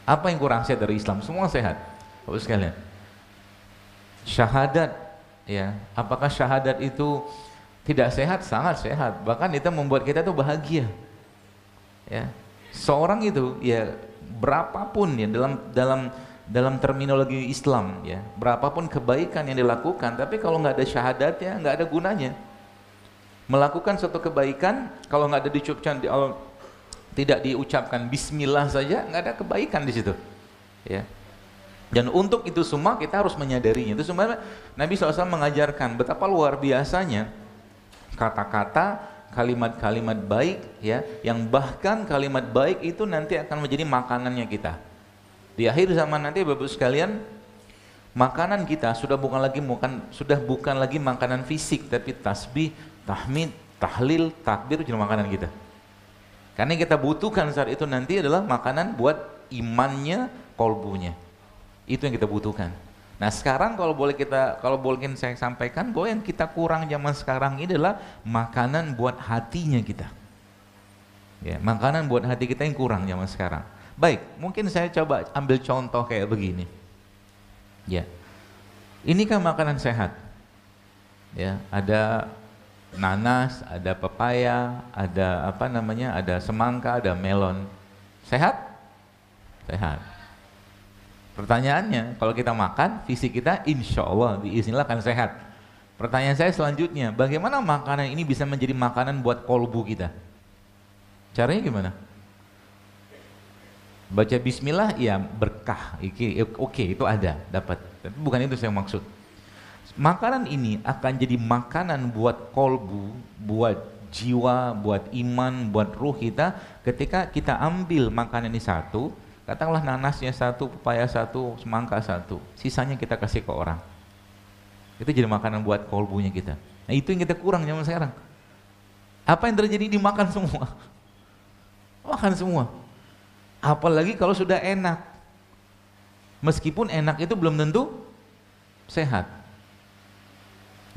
Apa yang kurang sehat dari Islam? Semua sehat. Bapak sekalian. Syahadat, ya. Apakah syahadat itu tidak sehat? Sangat sehat. Bahkan itu membuat kita tuh bahagia. Ya. Seorang itu ya berapapun ya dalam terminologi Islam ya, berapapun kebaikan yang dilakukan, tapi kalau nggak ada syahadatnya nggak ada gunanya. Melakukan suatu kebaikan kalau nggak ada diucapkan tidak diucapkan bismillah saja, nggak ada kebaikan di situ. Ya. Dan untuk itu semua kita harus menyadarinya. Itu sebenarnya Nabi SAW mengajarkan betapa luar biasanya kata-kata, kalimat-kalimat baik ya, yang bahkan kalimat baik itu nanti akan menjadi makanannya kita. Di akhir zaman nanti Bapak sekalian, makanan kita sudah bukan lagi makanan fisik, tapi tasbih, tahmid, tahlil, takbir jadi makanan kita. Karena yang kita butuhkan saat itu nanti adalah makanan buat imannya, kolbunya. Itu yang kita butuhkan. Nah sekarang kalau boleh saya sampaikan bahwa yang kita kurang zaman sekarang ini adalah makanan buat hatinya kita. Ya, makanan buat hati kita yang kurang zaman sekarang. Baik, mungkin saya coba ambil contoh kayak begini. Ya, ini kan makanan sehat. Ya, ada nanas, ada pepaya, ada ada semangka, ada melon. Sehat? Sehat. Pertanyaannya, kalau kita makan, fisik kita insya Allah biiznillah akan sehat. Pertanyaan saya selanjutnya, bagaimana makanan ini bisa menjadi makanan buat kolbu kita? Caranya gimana? Baca bismillah, ya berkah. Oke, itu ada, dapat. Tapi bukan itu saya maksud. Makanan ini akan jadi makanan buat kolbu, buat jiwa, buat iman, buat ruh kita ketika kita ambil makanan ini satu, katakanlah nanasnya satu, pepaya satu, semangka satu, sisanya kita kasih ke orang. Itu jadi makanan buat kolbunya kita. Nah itu yang kita kurang zaman sekarang. Apa yang terjadi? Dimakan semua. Makan semua. Apalagi kalau sudah enak. Meskipun enak itu belum tentu sehat.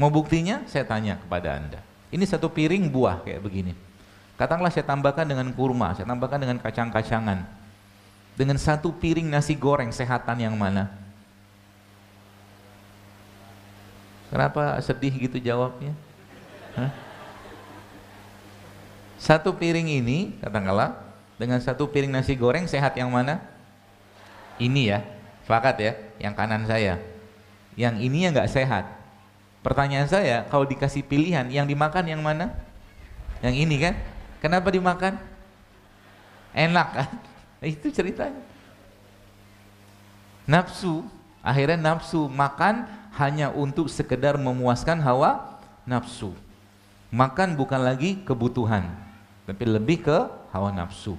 Mau buktinya? Saya tanya kepada Anda. Ini satu piring buah kayak begini. Katakanlah saya tambahkan dengan kurma, saya tambahkan dengan kacang-kacangan. Dengan satu piring nasi goreng, sehatan yang mana? Kenapa sedih gitu jawabnya? Hah? Satu piring ini, katakanlah, dengan satu piring nasi goreng, sehat yang mana? Ini ya, sepakat ya, yang kanan saya. Yang ini ya nggak sehat. Pertanyaan saya, kalau dikasih pilihan, yang dimakan yang mana? Yang ini kan? Kenapa dimakan? Enak kan? Itu ceritanya. Nafsu, akhirnya nafsu makan hanya untuk sekedar memuaskan hawa nafsu. Makan bukan lagi kebutuhan, tapi lebih ke hawa nafsu.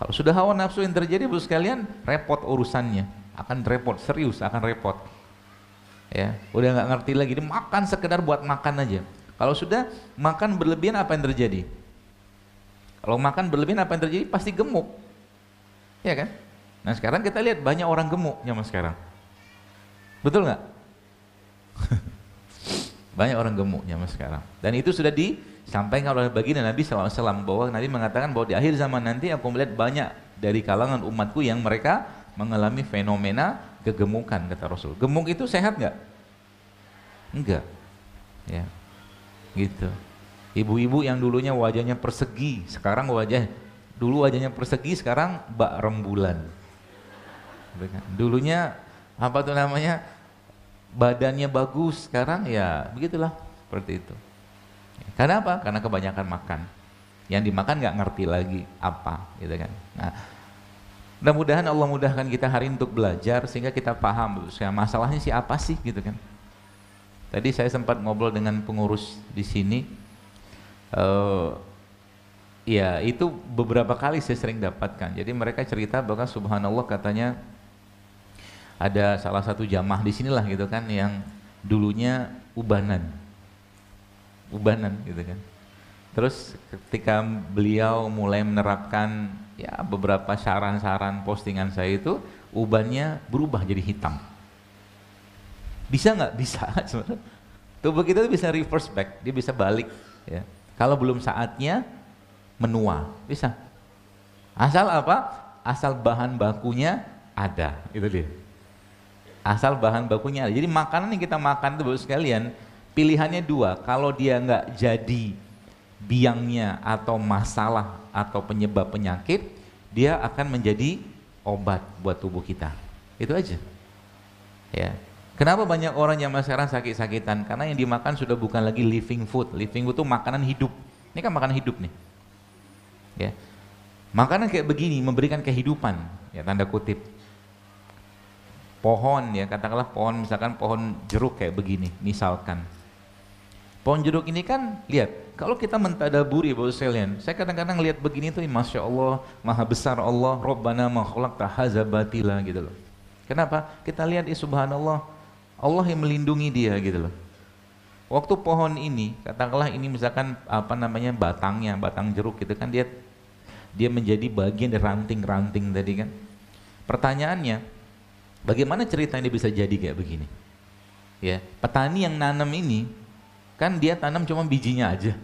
Kalau sudah hawa nafsu yang terjadi, Bapak sekalian, repot urusannya. Akan repot, serius akan repot. Ya, udah nggak ngerti lagi, dia makan sekedar buat makan aja. Kalau sudah makan berlebihan, apa yang terjadi? Kalau makan berlebihan, apa yang terjadi? Pasti gemuk, ya kan? Nah sekarang kita lihat banyak orang gemuk zaman sekarang, betul nggak? Banyak orang gemuk zaman sekarang, dan itu sudah disampaikan oleh baginda Nabi SAW bahwa Nabi mengatakan bahwa di akhir zaman nanti aku melihat banyak dari kalangan umatku yang mereka mengalami fenomena kegemukan, kata Rasul. Gemuk itu sehat nggak? Enggak, ya, gitu. Ibu-ibu yang dulunya wajahnya persegi, sekarang dulu wajahnya persegi, sekarang bak rembulan. Dulunya apa tuh namanya, badannya bagus, sekarang ya begitulah, seperti itu. Karena apa? Karena kebanyakan makan. Yang dimakan nggak ngerti lagi apa, gitu kan. Nah, mudah-mudahan Allah mudahkan kita hari ini untuk belajar sehingga kita paham masalahnya sih apa sih, gitu kan. Tadi saya sempat ngobrol dengan pengurus di sini. Ya itu beberapa kali saya sering dapatkan. Jadi mereka cerita bahwa subhanallah katanya ada salah satu jamaah di sinilah gitu kan yang dulunya ubanan gitu kan. Terus ketika beliau mulai menerapkan ya beberapa saran-saran postingan saya itu, ubannya berubah jadi hitam. Bisa nggak? Bisa sebenarnya. Tubuh kita bisa reverse back, dia bisa balik ya. Kalau belum saatnya menua, bisa. Asal apa? Asal bahan bakunya ada, itu dia. Asal bahan bakunya ada. Jadi makanan yang kita makan itu Bapak sekalian, pilihannya dua. Kalau dia nggak jadi biangnya atau masalah atau penyebab penyakit, dia akan menjadi obat buat tubuh kita. Itu aja. Ya. Kenapa banyak orang yang sekarang sakit-sakitan? Karena yang dimakan sudah bukan lagi living food. Living food itu makanan hidup. Ini kan makanan hidup nih. Ya. Makanan kayak begini memberikan kehidupan, ya tanda kutip. Pohon ya, katakanlah pohon, misalkan pohon jeruk kayak begini, misalkan. Pohon jeruk ini kan, lihat, kalau kita mentadaburi Bapak sekalian, saya kadang-kadang lihat begini tuh, Masya Allah, Maha Besar Allah, Rabbana ma khalaqta hadza batila gitu loh. Kenapa? Kita lihat subhanallah, Allah yang melindungi dia gitu loh. Waktu pohon ini, katakanlah ini misalkan apa namanya batangnya, batang jeruk gitu kan, dia menjadi bagian dari ranting-ranting tadi kan. Pertanyaannya, bagaimana ceritanya dia bisa jadi kayak begini? Ya, petani yang nanam ini kan dia tanam cuma bijinya aja,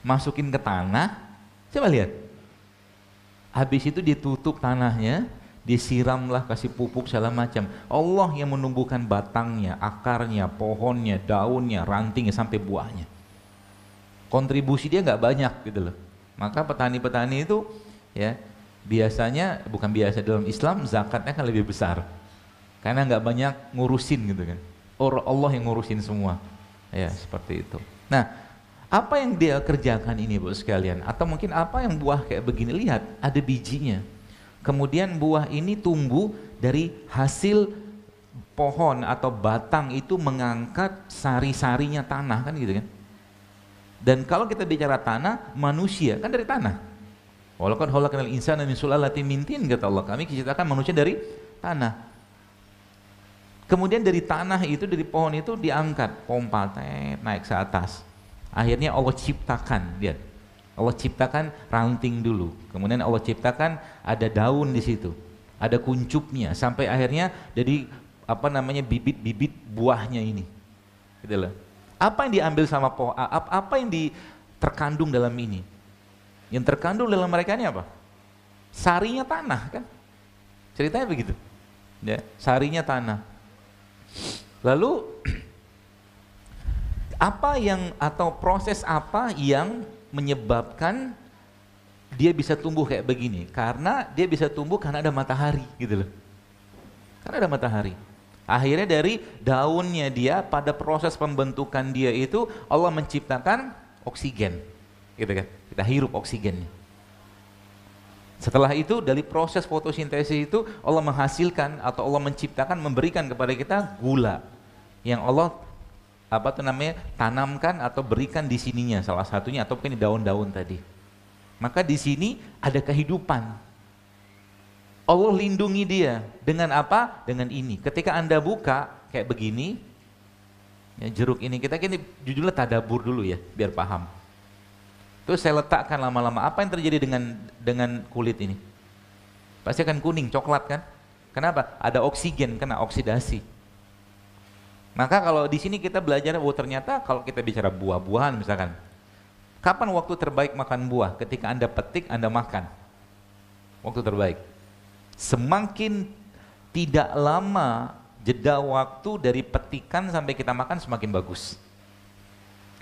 masukin ke tanah, coba lihat. Habis itu ditutup tanahnya, disiramlah, kasih pupuk segala macam. Allah yang menumbuhkan batangnya, akarnya, pohonnya, daunnya, rantingnya sampai buahnya. Kontribusi dia nggak banyak gitu loh. Maka petani-petani itu ya biasanya, bukan biasa dalam Islam, zakatnya kan lebih besar karena nggak banyak ngurusin gitu kan. Allah yang ngurusin semua ya, seperti itu. Nah, apa yang dia kerjakan ini Bapak sekalian, atau mungkin apa yang buah kayak begini, lihat ada bijinya, kemudian buah ini tumbuh dari hasil pohon atau batang itu mengangkat sari-sarinya tanah kan gitu kan. Dan kalau kita bicara tanah, manusia kan dari tanah. Walaqad khalaqnal insana min sulalatin min tin, kata Allah, kami ciptakan manusia dari tanah. Kemudian dari tanah itu, dari pohon itu diangkat, pompa, naik ke atas. Akhirnya Allah ciptakan, lihat. Allah ciptakan ranting dulu. Kemudian Allah ciptakan ada daun di situ. Ada kuncupnya sampai akhirnya jadi apa namanya bibit-bibit buahnya ini. Gitu loh. Apa yang diambil sama pohon? Apa yang terkandung dalam ini? Yang terkandung dalam mereka ini apa? Sarinya tanah kan? Ceritanya begitu. Ya, sarinya tanah. Lalu apa yang atau proses apa yang menyebabkan dia bisa tumbuh kayak begini? Karena dia bisa tumbuh karena ada matahari gitu loh. Karena ada matahari. Akhirnya dari daunnya dia, pada proses pembentukan dia itu Allah menciptakan oksigen, gitu kan? Kita hirup oksigennya. Setelah itu dari proses fotosintesis itu Allah menghasilkan atau Allah menciptakan, memberikan kepada kita gula yang Allah apa tuh namanya tanamkan atau berikan di sininya, salah satunya atau mungkin di daun-daun tadi. Maka di sini ada kehidupan. Allah lindungi dia dengan apa? Dengan ini. Ketika Anda buka kayak begini, ya, jeruk ini kita judulnya tadabur dulu ya, biar paham. Terus saya letakkan lama-lama, apa yang terjadi dengan kulit ini? Pasti akan kuning, coklat kan? Kenapa? Ada oksigen, kena oksidasi. Maka kalau di sini kita belajar, oh ternyata kalau kita bicara buah-buahan misalkan, kapan waktu terbaik makan buah? Ketika Anda petik, Anda makan. Waktu terbaik. Semakin tidak lama jeda waktu dari petikan sampai kita makan semakin bagus.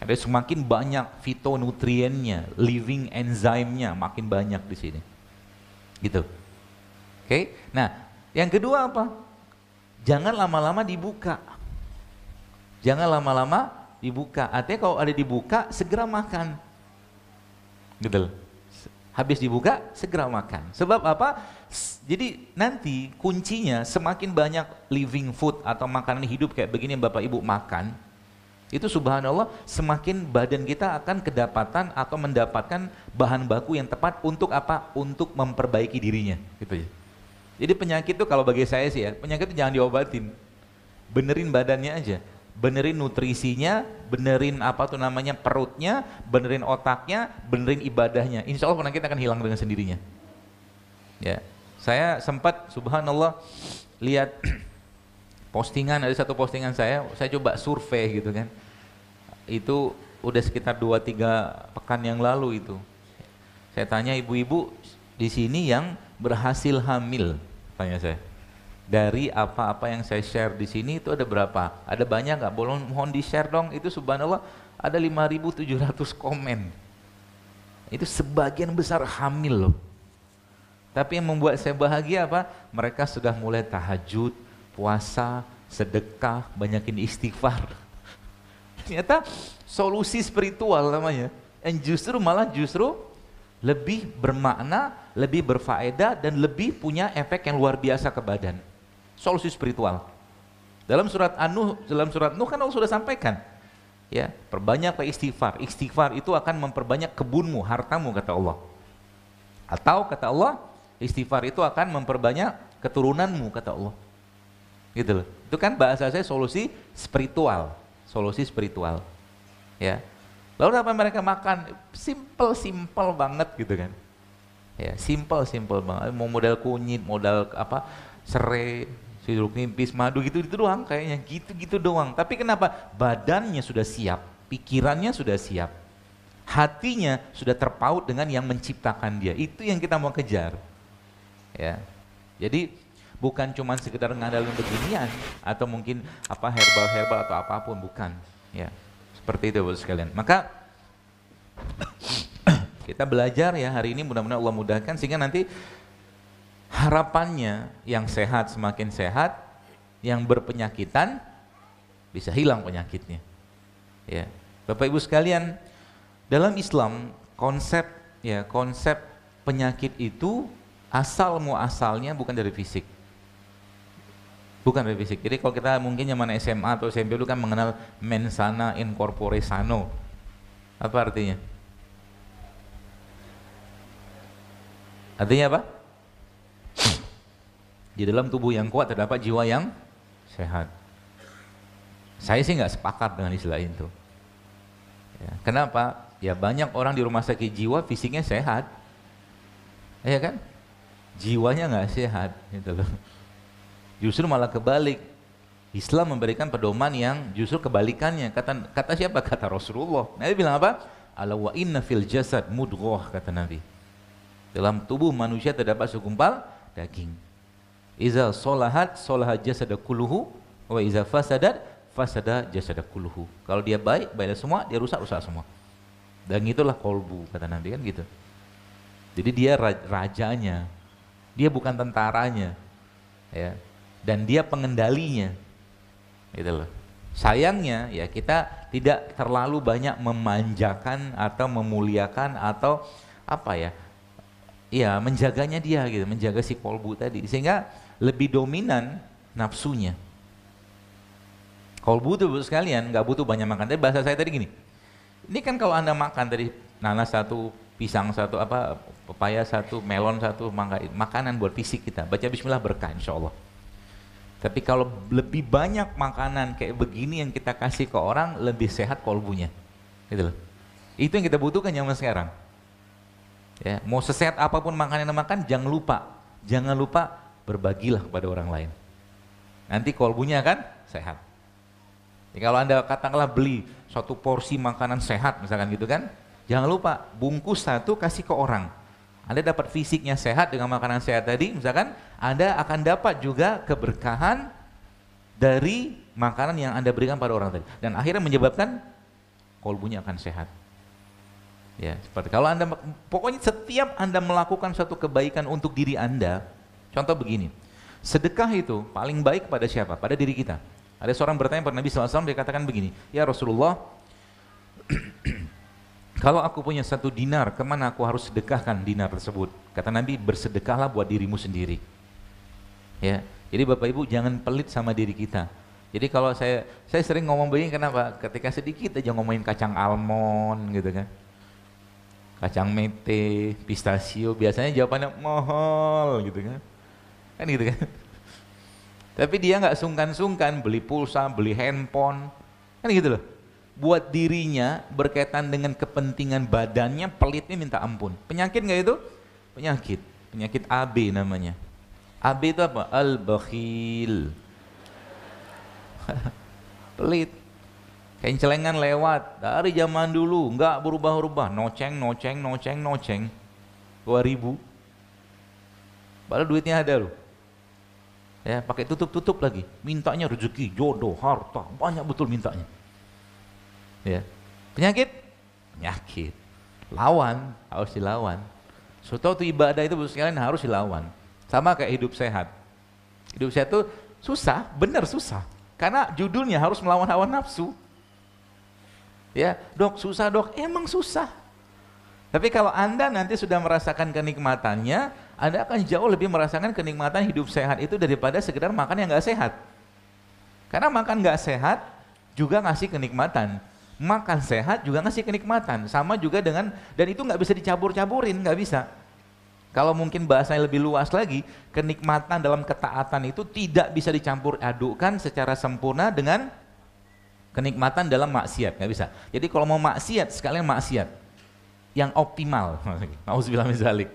Ada semakin banyak fitonutriennya, living enzimnya makin banyak di sini. Gitu. Oke. Nah, yang kedua apa? Jangan lama-lama dibuka. Jangan lama-lama dibuka. Artinya kalau ada dibuka segera makan. Gitu. Habis dibuka segera makan. Sebab apa? Jadi nanti kuncinya semakin banyak living food atau makanan hidup kayak begini yang Bapak Ibu makan, itu subhanallah semakin badan kita akan kedapatan atau mendapatkan bahan baku yang tepat untuk apa? Untuk memperbaiki dirinya, gitu ya. Jadi penyakit itu kalau bagi saya sih ya, penyakit itu jangan diobatin. Benerin badannya aja. Benerin nutrisinya, benerin apa tuh namanya perutnya, benerin otaknya, benerin ibadahnya. Insya Allah penyakit akan hilang dengan sendirinya. Ya, saya sempat subhanallah lihat postingan, ada satu postingan saya coba survei gitu kan. Itu udah sekitar 2-3 pekan yang lalu itu. Saya tanya ibu-ibu di sini yang berhasil hamil? Tanya saya. Dari apa-apa yang saya share di sini itu ada berapa? Ada banyak nggak? Mohon di-share dong. Itu subhanallah ada 5.700 komen. Itu sebagian besar hamil loh. Tapi yang membuat saya bahagia apa? Mereka sudah mulai tahajud, puasa, sedekah, banyakin istighfar. Ternyata solusi spiritual namanya. Yang justru lebih bermakna, lebih berfaedah, dan lebih punya efek yang luar biasa ke badan. Solusi spiritual. Dalam surat Nuh kan Allah sudah sampaikan. Ya, perbanyaklah istighfar. Istighfar itu akan memperbanyak kebunmu, hartamu, kata Allah. Atau kata Allah, istighfar itu akan memperbanyak keturunanmu, kata Allah. Gitu loh. Itu kan bahasa saya solusi spiritual. Solusi spiritual. Ya. Lalu apa mereka makan? Simple banget gitu kan. Ya, simple banget. Mau modal kunyit, modal apa? Serai, siduk nipis, madu gitu doang kayaknya. Gitu doang. Tapi kenapa? Badannya sudah siap, pikirannya sudah siap. Hatinya sudah terpaut dengan yang menciptakan dia. Itu yang kita mau kejar. Ya. Jadi bukan cuma sekedar ngandalin beginian atau mungkin apa herbal atau apapun, bukan. Ya. Seperti itu Bapak sekalian. Maka kita belajar ya hari ini, mudah-mudahan Allah mudahkan sehingga nanti harapannya yang sehat semakin sehat, yang berpenyakitan bisa hilang penyakitnya. Ya. Bapak Ibu sekalian, dalam Islam konsep penyakit itu asalnya bukan dari fisik. Bukan dari fisik. Jadi kalau kita mungkin zaman SMA atau SMP dulu kan mengenal mens sana in corpore sano. Apa artinya? Artinya apa? Di dalam tubuh yang kuat terdapat jiwa yang sehat. Saya sih nggak sepakat dengan istilah itu. Ya, kenapa? Ya banyak orang di rumah sakit jiwa fisiknya sehat, ya kan? Jiwanya nggak sehat, gitu loh. Justru malah kebalik. Islam memberikan pedoman yang justru kebalikannya. Kata siapa? Kata Rasulullah. Nabi bilang apa? Ala wa inna fil jasad mudghah, kata Nabi. Dalam tubuh manusia terdapat segumpal daging. Iza solahat solahat jasada kulluhu, wa iza fasadat fasada jasada kulluhu. Kalau dia baik, baiklah semua, dia rusak semua. Dan itulah kolbu, kata Nabi kan gitu. Jadi dia rajanya. Dia bukan tentaranya. Ya. Dan dia pengendalinya, gitu loh. Sayangnya ya kita tidak terlalu banyak memanjakan atau memuliakan atau apa ya, ya menjaganya dia gitu, menjaga si kolbu tadi, sehingga lebih dominan nafsunya. Kolbu itu sekalian nggak butuh banyak makan. Tapi bahasa saya tadi gini, ini kan kalau Anda makan tadi nanas satu, pisang satu, apa pepaya satu, melon satu, makanan buat fisik kita. Baca bismillah berkah insya Allah. Tapi kalau lebih banyak makanan kayak begini yang kita kasih ke orang, lebih sehat kolbunya. Gitu loh. Itu yang kita butuhkan zaman sekarang. Ya, mau sesehat apapun makanan yang makan, jangan lupa berbagilah kepada orang lain. Nanti kolbunya akan sehat. Jadi kalau Anda katakanlah beli suatu porsi makanan sehat misalkan gitu kan, jangan lupa bungkus satu kasih ke orang. Anda dapat fisiknya sehat dengan makanan sehat tadi, misalkan Anda akan dapat juga keberkahan dari makanan yang Anda berikan pada orang tadi, dan akhirnya menyebabkan kolbunya akan sehat. Ya, seperti kalau Anda, pokoknya setiap Anda melakukan suatu kebaikan untuk diri Anda, contoh begini, sedekah itu paling baik pada siapa? Pada diri kita. Ada seorang bertanya pada Nabi SAW, dia katakan begini, ya Rasulullah, kalau aku punya 1 dinar, kemana aku harus sedekahkan dinar tersebut? Kata Nabi, bersedekahlah buat dirimu sendiri. Ya, jadi Bapak Ibu jangan pelit sama diri kita. Jadi kalau saya sering ngomong begini, kenapa? Ketika sedikit aja ngomongin kacang almond gitu kan, kacang mete, pistachio, biasanya jawabannya mahal gitu kan gitu kan. Tapi dia nggak sungkan-sungkan beli pulsa, beli handphone, kan gitu loh. Buat dirinya berkaitan dengan kepentingan badannya, pelitnya minta ampun. Penyakit nggak itu? Penyakit AB namanya. AB itu apa? Al-bakhil. Pelit. Kencelengan lewat dari zaman dulu, nggak berubah-ubah. Noceng. 2000. Padahal duitnya ada loh. Ya, pakai tutup-tutup lagi. Mintanya rezeki, jodoh, harta, banyak betul mintanya. Ya. Penyakit? Penyakit. Lawan, harus dilawan. Suatu ibadah itu sekalian harus dilawan. Sama kayak hidup sehat. Hidup sehat itu susah, benar susah. Karena judulnya harus melawan hawa nafsu. Ya, dok susah dok, emang susah. Tapi kalau Anda nanti sudah merasakan kenikmatannya, Anda akan jauh lebih merasakan kenikmatan hidup sehat itu daripada sekedar makan yang nggak sehat. Karena makan nggak sehat juga ngasih kenikmatan. Makan sehat juga ngasih kenikmatan. Sama juga dengan, dan itu nggak bisa dicampur-campurin, nggak bisa. Kalau mungkin bahasanya lebih luas lagi, kenikmatan dalam ketaatan itu tidak bisa dicampur adukkan secara sempurna dengan kenikmatan dalam maksiat, nggak bisa. Jadi kalau mau maksiat, sekalian maksiat yang optimal. Nauzubillah min dzalik.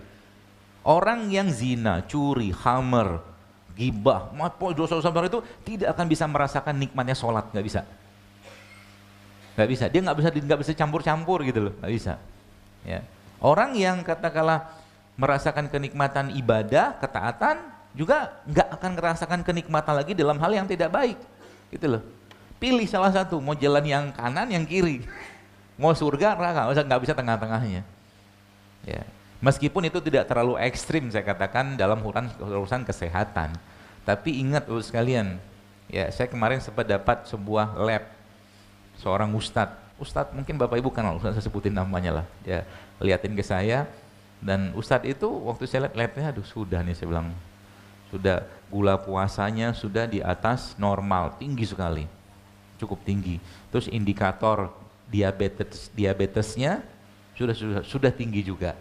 Orang yang zina, curi, khamr, gibah, dosa-dosa besar itu tidak akan bisa merasakan nikmatnya sholat, nggak bisa. Nggak bisa. Dia nggak bisa campur-campur gitu loh, nggak bisa. Ya. Orang yang katakanlah merasakan kenikmatan ibadah, ketaatan, juga nggak akan merasakan kenikmatan lagi dalam hal yang tidak baik, gitu loh. Pilih salah satu, mau jalan yang kanan, yang kiri. Mau surga, neraka, nggak bisa tengah-tengahnya. Ya. Meskipun itu tidak terlalu ekstrim, saya katakan dalam urusan kesehatan. Tapi ingat sekalian, ya saya kemarin sempat dapat sebuah lab seorang ustadz mungkin bapak ibu kenal, saya sebutin namanya lah. Ya, liatin ke saya, dan ustadz itu waktu saya lihat labnya, aduh sudah nih saya bilang, sudah gula puasanya sudah di atas normal, tinggi sekali, cukup tinggi. Terus indikator diabetesnya sudah tinggi juga.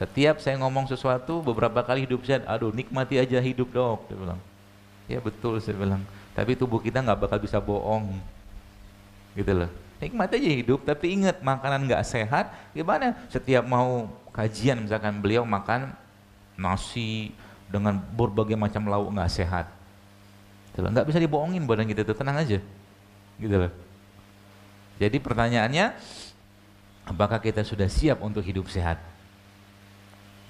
Setiap saya ngomong sesuatu, beberapa kali hidup saya, aduh nikmati aja hidup dok, dia bilang. Ya betul, saya bilang, tapi tubuh kita nggak bakal bisa bohong, gitu loh. Nikmati aja hidup, tapi ingat makanan nggak sehat, gimana? Setiap mau kajian misalkan beliau makan nasi dengan berbagai macam lauk nggak sehat, gitu loh. Nggak bisa dibohongin badan kita itu, tenang aja, gitu loh. Jadi pertanyaannya, apakah kita sudah siap untuk hidup sehat?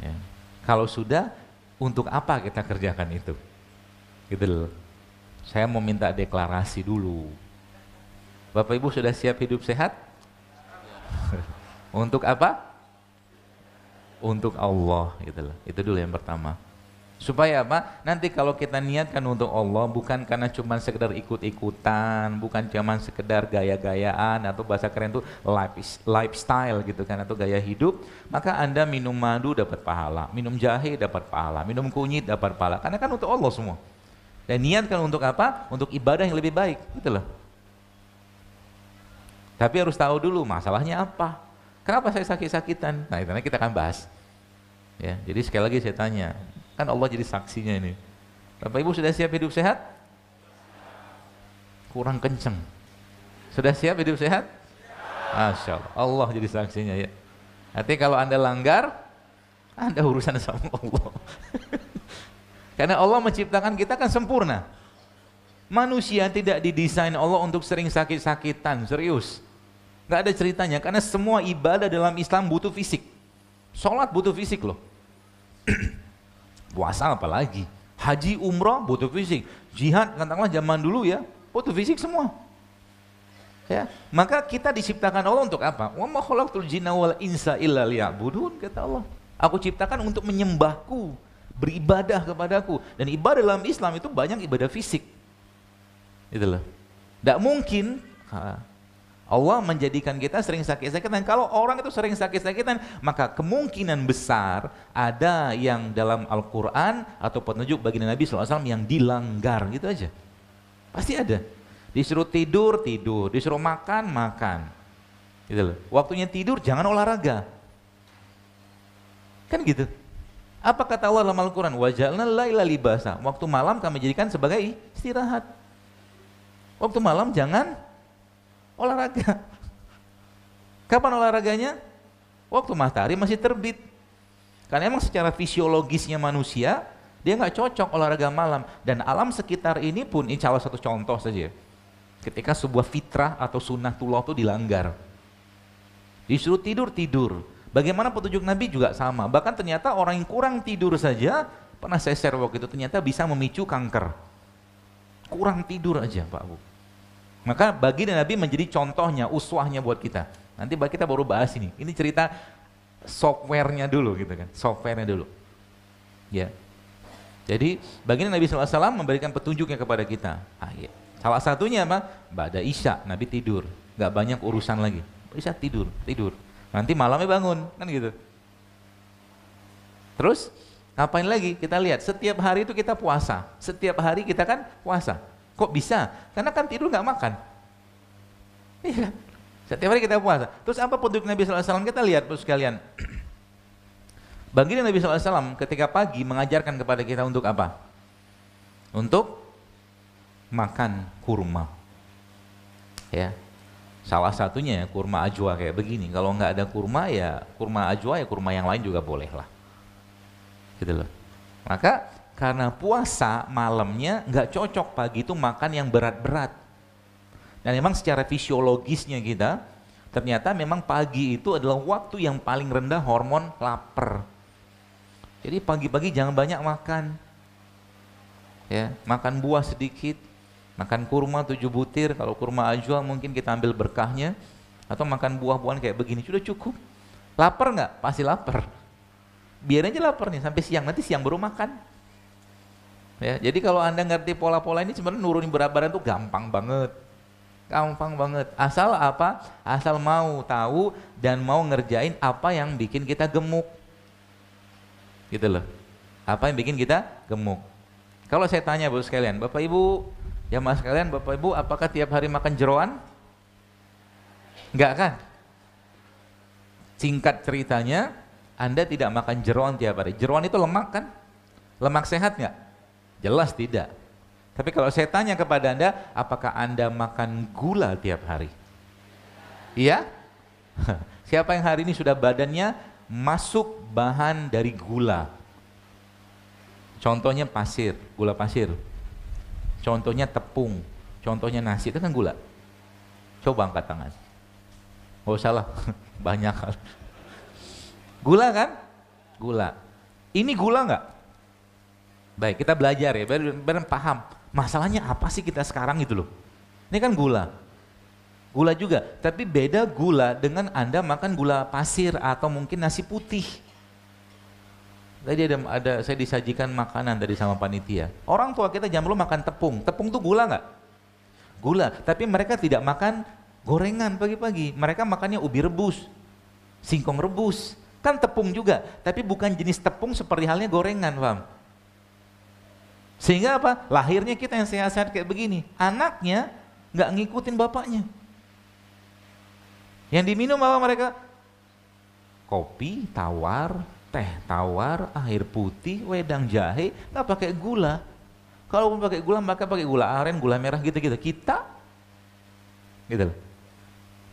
Ya. Kalau sudah, untuk apa kita kerjakan itu? Gitu loh. Saya mau minta deklarasi dulu. Bapak Ibu sudah siap hidup sehat? Untuk apa? Untuk Allah, gitu loh. Itu dulu yang pertama. Supaya apa? Nanti kalau kita niatkan untuk Allah, bukan karena cuma sekedar ikut-ikutan, bukan cuma sekedar gaya-gayaan, atau bahasa keren itu lifestyle gitu kan, atau gaya hidup, maka Anda minum madu dapat pahala, minum jahe dapat pahala, minum kunyit dapat pahala, karena kan untuk Allah semua. Dan niatkan untuk apa? Untuk ibadah yang lebih baik, gitu loh. Tapi harus tahu dulu masalahnya apa. Kenapa saya sakit-sakitan? Nah, itu nanti kita akan bahas. Ya, jadi sekali lagi saya tanya, kan Allah jadi saksinya ini. Bapak Ibu sudah siap hidup sehat? Kurang kenceng. Sudah siap hidup sehat? Masya Allah, Allah jadi saksinya ya. Nanti kalau Anda langgar, Anda urusan sama Allah. Karena Allah menciptakan kita kan sempurna. Manusia tidak didesain Allah untuk sering sakit-sakitan, serius. Gak ada ceritanya, karena semua ibadah dalam Islam butuh fisik. Sholat butuh fisik loh. Puasa apalagi, haji, umrah butuh fisik, jihad katakanlah zaman dulu ya, butuh fisik semua. Ya, maka kita diciptakan Allah untuk apa? Wa ma khalaqtul jinna wal insa illa liya'budun, kata Allah. Aku ciptakan untuk menyembahku, beribadah kepadaku. Dan ibadah dalam Islam itu banyak ibadah fisik. Itu loh. Tidak mungkin Allah menjadikan kita sering sakit-sakitan. Kalau orang itu sering sakit-sakitan, maka kemungkinan besar ada yang dalam Al-Quran atau petunjuk bagi Nabi SAW yang dilanggar, gitu aja. Pasti ada. Disuruh tidur, tidur. Disuruh makan, makan. Gitu loh. Waktunya tidur, jangan olahraga. Kan gitu. Apa kata Allah dalam Al-Quran? Waja'alna laila libasa. Waktu malam kami jadikan sebagai istirahat. Waktu malam jangan olahraga. Kapan olahraganya? Waktu matahari masih terbit. Karena emang secara fisiologisnya manusia, dia nggak cocok olahraga malam. Dan alam sekitar ini pun, ini salah satu contoh saja. Ketika sebuah fitrah atau sunnatullah itu dilanggar. Disuruh tidur, tidur. Bagaimana petunjuk Nabi juga sama. Bahkan ternyata orang yang kurang tidur saja, pernah saya share waktu itu, ternyata bisa memicu kanker. Kurang tidur aja Pak Bu. Maka baginda Nabi menjadi contohnya, uswahnya buat kita. Nanti kita baru bahas ini. Ini cerita softwarenya dulu gitu kan, softwarenya dulu. Ya. Jadi baginda Nabi SAW memberikan petunjuknya kepada kita. Salah satunya apa? Ba'da Isya, Nabi tidur. Gak banyak urusan lagi. Isya tidur. Nanti malamnya bangun, kan gitu. Terus ngapain lagi? Kita lihat setiap hari itu kita puasa. Setiap hari kita kan puasa. Kok bisa? Karena kan tidur nggak makan. Iya kan? Setiap hari kita puasa. Terus apa petunjuk Nabi SAW? Kita lihat terus sekalian. Baginda Nabi SAW ketika pagi mengajarkan kepada kita untuk apa? Untuk makan kurma. Ya. Salah satunya kurma ajwa kayak begini. Kalau nggak ada kurma ya kurma ajwa, ya kurma yang lain juga boleh lah. Gitu loh. Maka karena puasa malamnya nggak cocok pagi itu makan yang berat-berat. Dan memang secara fisiologisnya kita ternyata memang pagi itu adalah waktu yang paling rendah hormon lapar. Jadi pagi-pagi jangan banyak makan. Ya, makan buah sedikit. Makan kurma 7 butir, kalau kurma ajwa mungkin kita ambil berkahnya, atau makan buah-buahan kayak begini, sudah cukup. Lapar nggak? Pasti lapar. Biar aja lapar nih, sampai siang, nanti siang baru makan. Ya, jadi kalau Anda ngerti pola-pola ini sebenarnya nurunin berat badan tuh gampang banget. Gampang banget. Asal apa? Asal mau tahu dan mau ngerjain apa yang bikin kita gemuk. Gitu loh. Apa yang bikin kita gemuk. Kalau saya tanya Bapak sekalian, Bapak Ibu, ya mas kalian, Bapak Ibu, apakah tiap hari makan jeroan? Enggak kan? Singkat ceritanya, Anda tidak makan jeroan tiap hari. Jeroan itu lemak kan? Lemak sehat nggak? Jelas tidak. Tapi kalau saya tanya kepada Anda, apakah Anda makan gula tiap hari? Iya? Siapa yang hari ini sudah badannya masuk bahan dari gula? Contohnya pasir, gula pasir. Contohnya tepung, contohnya nasi, itu kan gula. Coba angkat tangan. Oh salah, banyak hal. Gula kan? Gula. Ini gula nggak? Baik, kita belajar ya, biar paham. Masalahnya apa sih kita sekarang itu loh? Ini kan gula. Gula juga, tapi beda gula dengan Anda makan gula pasir atau mungkin nasi putih. Tadi saya disajikan makanan dari sama panitia. Orang tua kita zaman dulu makan tepung. Tepung tuh gula nggak? Gula. Tapi mereka tidak makan gorengan pagi-pagi. Mereka makannya ubi rebus, singkong rebus. Kan tepung juga, tapi bukan jenis tepung seperti halnya gorengan, paham? Sehingga apa? Lahirnya kita yang sehat-sehat kayak begini. Anaknya nggak ngikutin bapaknya. Yang diminum apa mereka? Kopi tawar, teh tawar, air putih, wedang jahe, nggak pakai gula. Kalaupun pakai gula, maka pakai gula aren, gula merah gitu-gitu. Kita, gitu.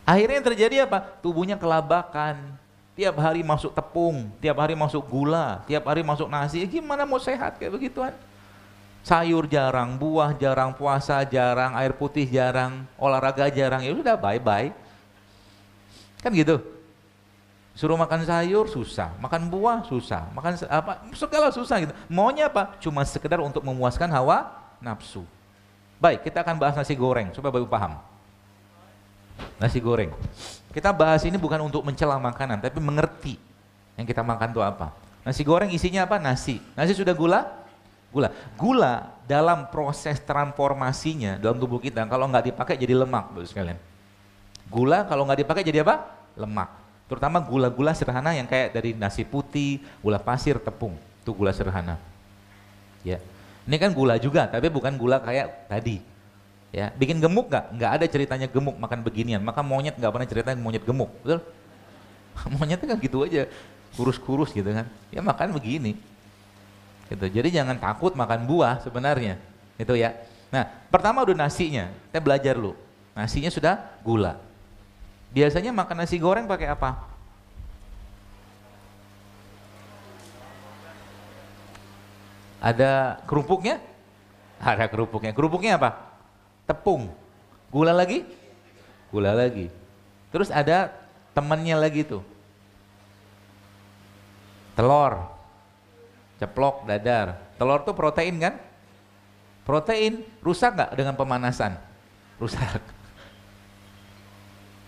Akhirnya yang terjadi apa? Tubuhnya kelabakan. Tiap hari masuk tepung, tiap hari masuk gula, tiap hari masuk nasi. Gimana mau sehat kayak begituan? Sayur jarang, buah jarang, puasa jarang, air putih jarang, olahraga jarang. Ya sudah, bye-bye. Kan gitu. Suruh makan sayur susah, makan buah susah, makan apa segala susah gitu. Maunya apa? Cuma sekedar untuk memuaskan hawa nafsu. Baik, kita akan bahas nasi goreng supaya Bapak paham. Nasi goreng. Kita bahas ini bukan untuk mencela makanan, tapi mengerti yang kita makan itu apa. Nasi goreng isinya apa? Nasi. Nasi sudah gula? Gula. Gula dalam proses transformasinya dalam tubuh kita kalau nggak dipakai jadi lemak, Bapak sekalian. Gula kalau nggak dipakai jadi apa? Lemak. Terutama gula-gula sederhana yang kayak dari nasi putih, gula pasir, tepung. Itu gula sederhana. Ya. Ini kan gula juga, tapi bukan gula kayak tadi. Ya, bikin gemuk nggak? Nggak ada ceritanya gemuk makan beginian. Maka monyet nggak pernah ceritain monyet gemuk, betul? Monyetnya kan gitu aja, kurus-kurus gitu kan. Ya makan begini. Gitu. Jadi jangan takut makan buah sebenarnya. Itu ya. Nah, pertama udah nasinya. Kita belajar dulu. Nasinya sudah gula. Biasanya makan nasi goreng pakai apa? Ada kerupuknya? Ada kerupuknya. Kerupuknya apa? Tepung. Gula lagi? Gula lagi. Terus ada temannya lagi tuh. Telur, ceplok, dadar. Telur tuh protein kan? Protein, rusak nggak dengan pemanasan? Rusak.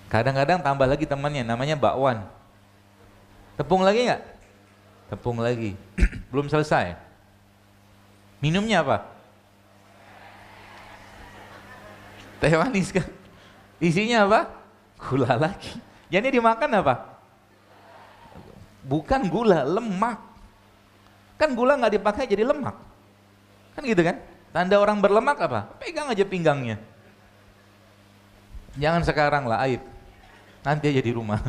Kadang-kadang tambah lagi temannya, namanya bakwan. Tepung lagi nggak? Tepung lagi. Belum selesai. Minumnya apa? Teh manis kan? Isinya apa? Gula lagi. Jadi dimakan apa? Bukan gula, lemak. Kan gula nggak dipakai jadi lemak. Kan gitu kan? Tanda orang berlemak apa? Pegang aja pinggangnya. Jangan sekarang lah, aib. Nanti aja di rumah.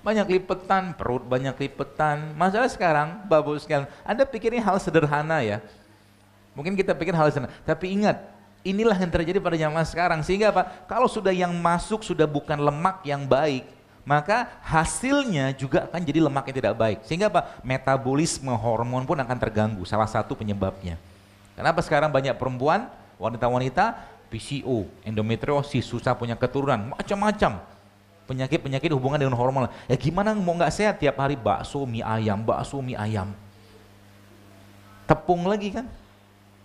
Banyak lipetan, perut banyak lipetan. Masalah sekarang, Bapak sekalian, Anda pikirnya hal sederhana ya. Mungkin kita pikir hal sederhana, tapi ingat, inilah yang terjadi pada zaman sekarang. Sehingga apa? Kalau sudah yang masuk sudah bukan lemak yang baik, maka hasilnya juga akan jadi lemak yang tidak baik. Sehingga apa? Metabolisme hormon pun akan terganggu, salah satu penyebabnya. Kenapa sekarang banyak perempuan, wanita-wanita, PCO, endometriosis, susah punya keturunan, macam-macam. Penyakit-penyakit hubungan dengan hormon. Ya gimana mau nggak sehat tiap hari bakso mie ayam. Tepung lagi kan,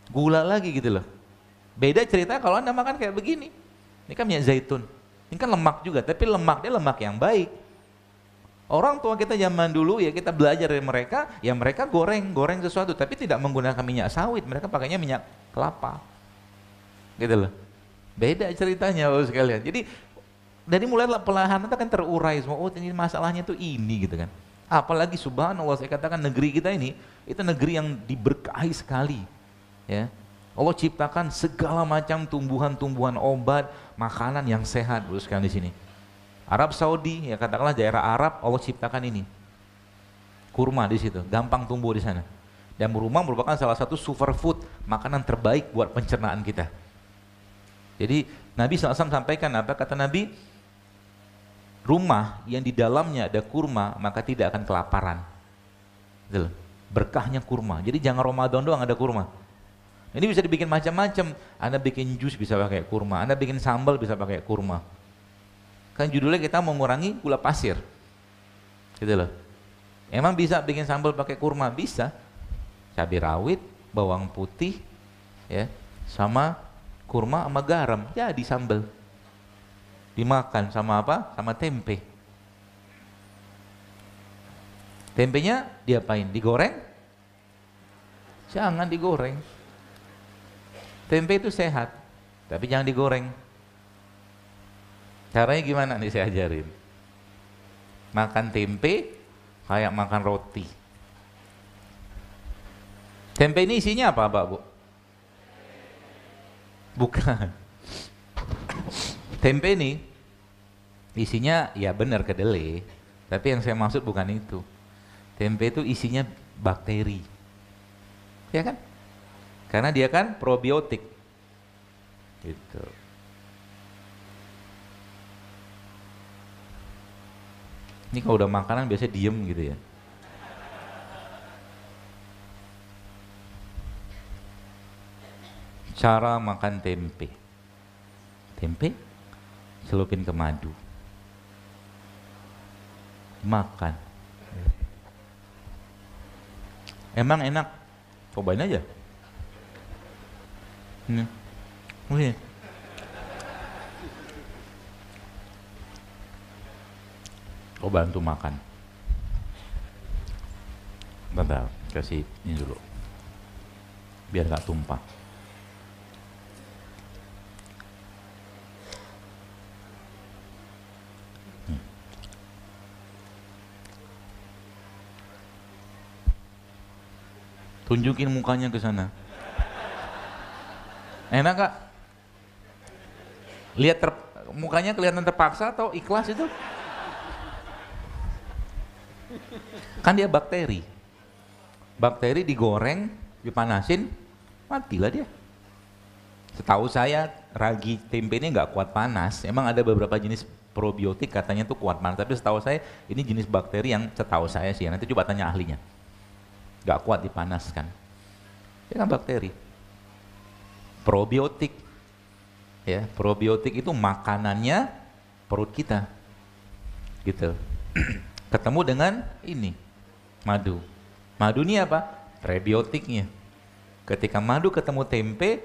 gula lagi gitu loh. Beda cerita kalau Anda makan kayak begini. Ini kan minyak zaitun. Ini kan lemak juga, tapi lemaknya lemak yang baik. Orang tua kita zaman dulu ya kita belajar dari mereka, ya mereka goreng sesuatu, tapi tidak menggunakan minyak sawit, mereka pakainya minyak kelapa. Gitu loh. Beda ceritanya Bapak sekalian. Jadi dari mulai perlahan itu kan terurai semua, oh ini masalahnya tuh ini gitu kan. Apalagi subhanallah saya katakan negeri kita ini, itu negeri yang diberkahi sekali. Ya. Allah ciptakan segala macam tumbuhan-tumbuhan obat, makanan yang sehat Bapak sekalian di sini. Arab Saudi, ya katakanlah daerah Arab, Allah ciptakan ini. Kurma di situ, gampang tumbuh di sana. Dan kurma merupakan salah satu superfood, makanan terbaik buat pencernaan kita. Jadi Nabi SAW sampaikan apa? Kata Nabi, rumah yang di dalamnya ada kurma, maka tidak akan kelaparan. Gitu. Berkahnya kurma. Jadi jangan Ramadan doang ada kurma. Ini bisa dibikin macam-macam. Anda bikin jus bisa pakai kurma, Anda bikin sambal bisa pakai kurma. Kan judulnya kita mengurangi gula pasir. Gitu loh. Emang bisa bikin sambal pakai kurma? Bisa. Cabai rawit, bawang putih, ya, sama kurma sama garam, jadi sambal. Dimakan sama apa? Sama tempe. Tempenya diapain? Digoreng? Jangan digoreng. Tempe itu sehat, tapi jangan digoreng. Caranya gimana nih saya ajarin. Makan tempe kayak makan roti. Tempe ini isinya apa Pak Bu? Bukan. Tempe ini isinya ya benar kedelai, tapi yang saya maksud bukan itu. Tempe itu isinya bakteri. Ya kan? Karena dia kan probiotik. Gitu. Ini kalau udah makanan biasanya diem gitu ya. Cara makan tempe. Tempe celupin ke madu. Makan. Emang enak? Cobain aja. Ini. Kau bantu makan. Bentar, kasih ini dulu. Biar gak tumpah. Tunjukin mukanya ke sana. Enak gak? Lihat mukanya kelihatan terpaksa atau ikhlas itu? Kan dia bakteri. Bakteri digoreng, dipanasin, matilah dia. Setahu saya ragi tempe ini nggak kuat panas. Emang ada beberapa jenis probiotik katanya tuh kuat panas, tapi setahu saya ini jenis bakteri yang setahu saya sih. Nanti coba tanya ahlinya. Nggak kuat dipanaskan. Dia kan bakteri. Probiotik. Ya, probiotik itu makanannya perut kita. Gitu. Ketemu dengan ini Madu. Madu ini apa? Prebiotiknya. Ketika madu ketemu tempe,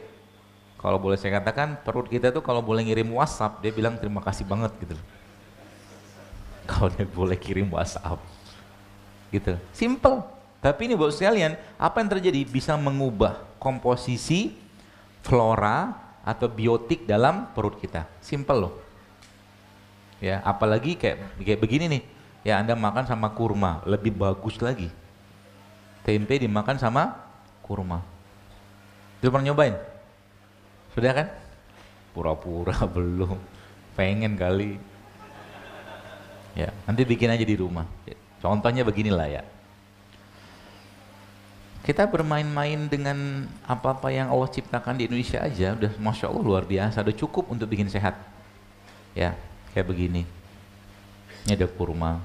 kalau boleh saya katakan, perut kita tuh kalau boleh ngirim WhatsApp, dia bilang terima kasih banget gitu. Kalau dia boleh kirim WhatsApp. Gitu. Simple. Tapi ini buat sekalian, apa yang terjadi? Bisa mengubah komposisi flora atau biotik dalam perut kita. Simple loh. Ya, apalagi kayak begini nih. Ya, Anda makan sama kurma, lebih bagus lagi. Tempe dimakan sama kurma. Sudah pernah nyobain? Sudah kan? Pura-pura belum. Pengen kali. Ya, nanti bikin aja di rumah. Contohnya beginilah ya. Kita bermain-main dengan apa-apa yang Allah ciptakan di Indonesia aja, udah Masya Allah luar biasa, udah cukup untuk bikin sehat. Ya, kayak begini. Ini ada kurma.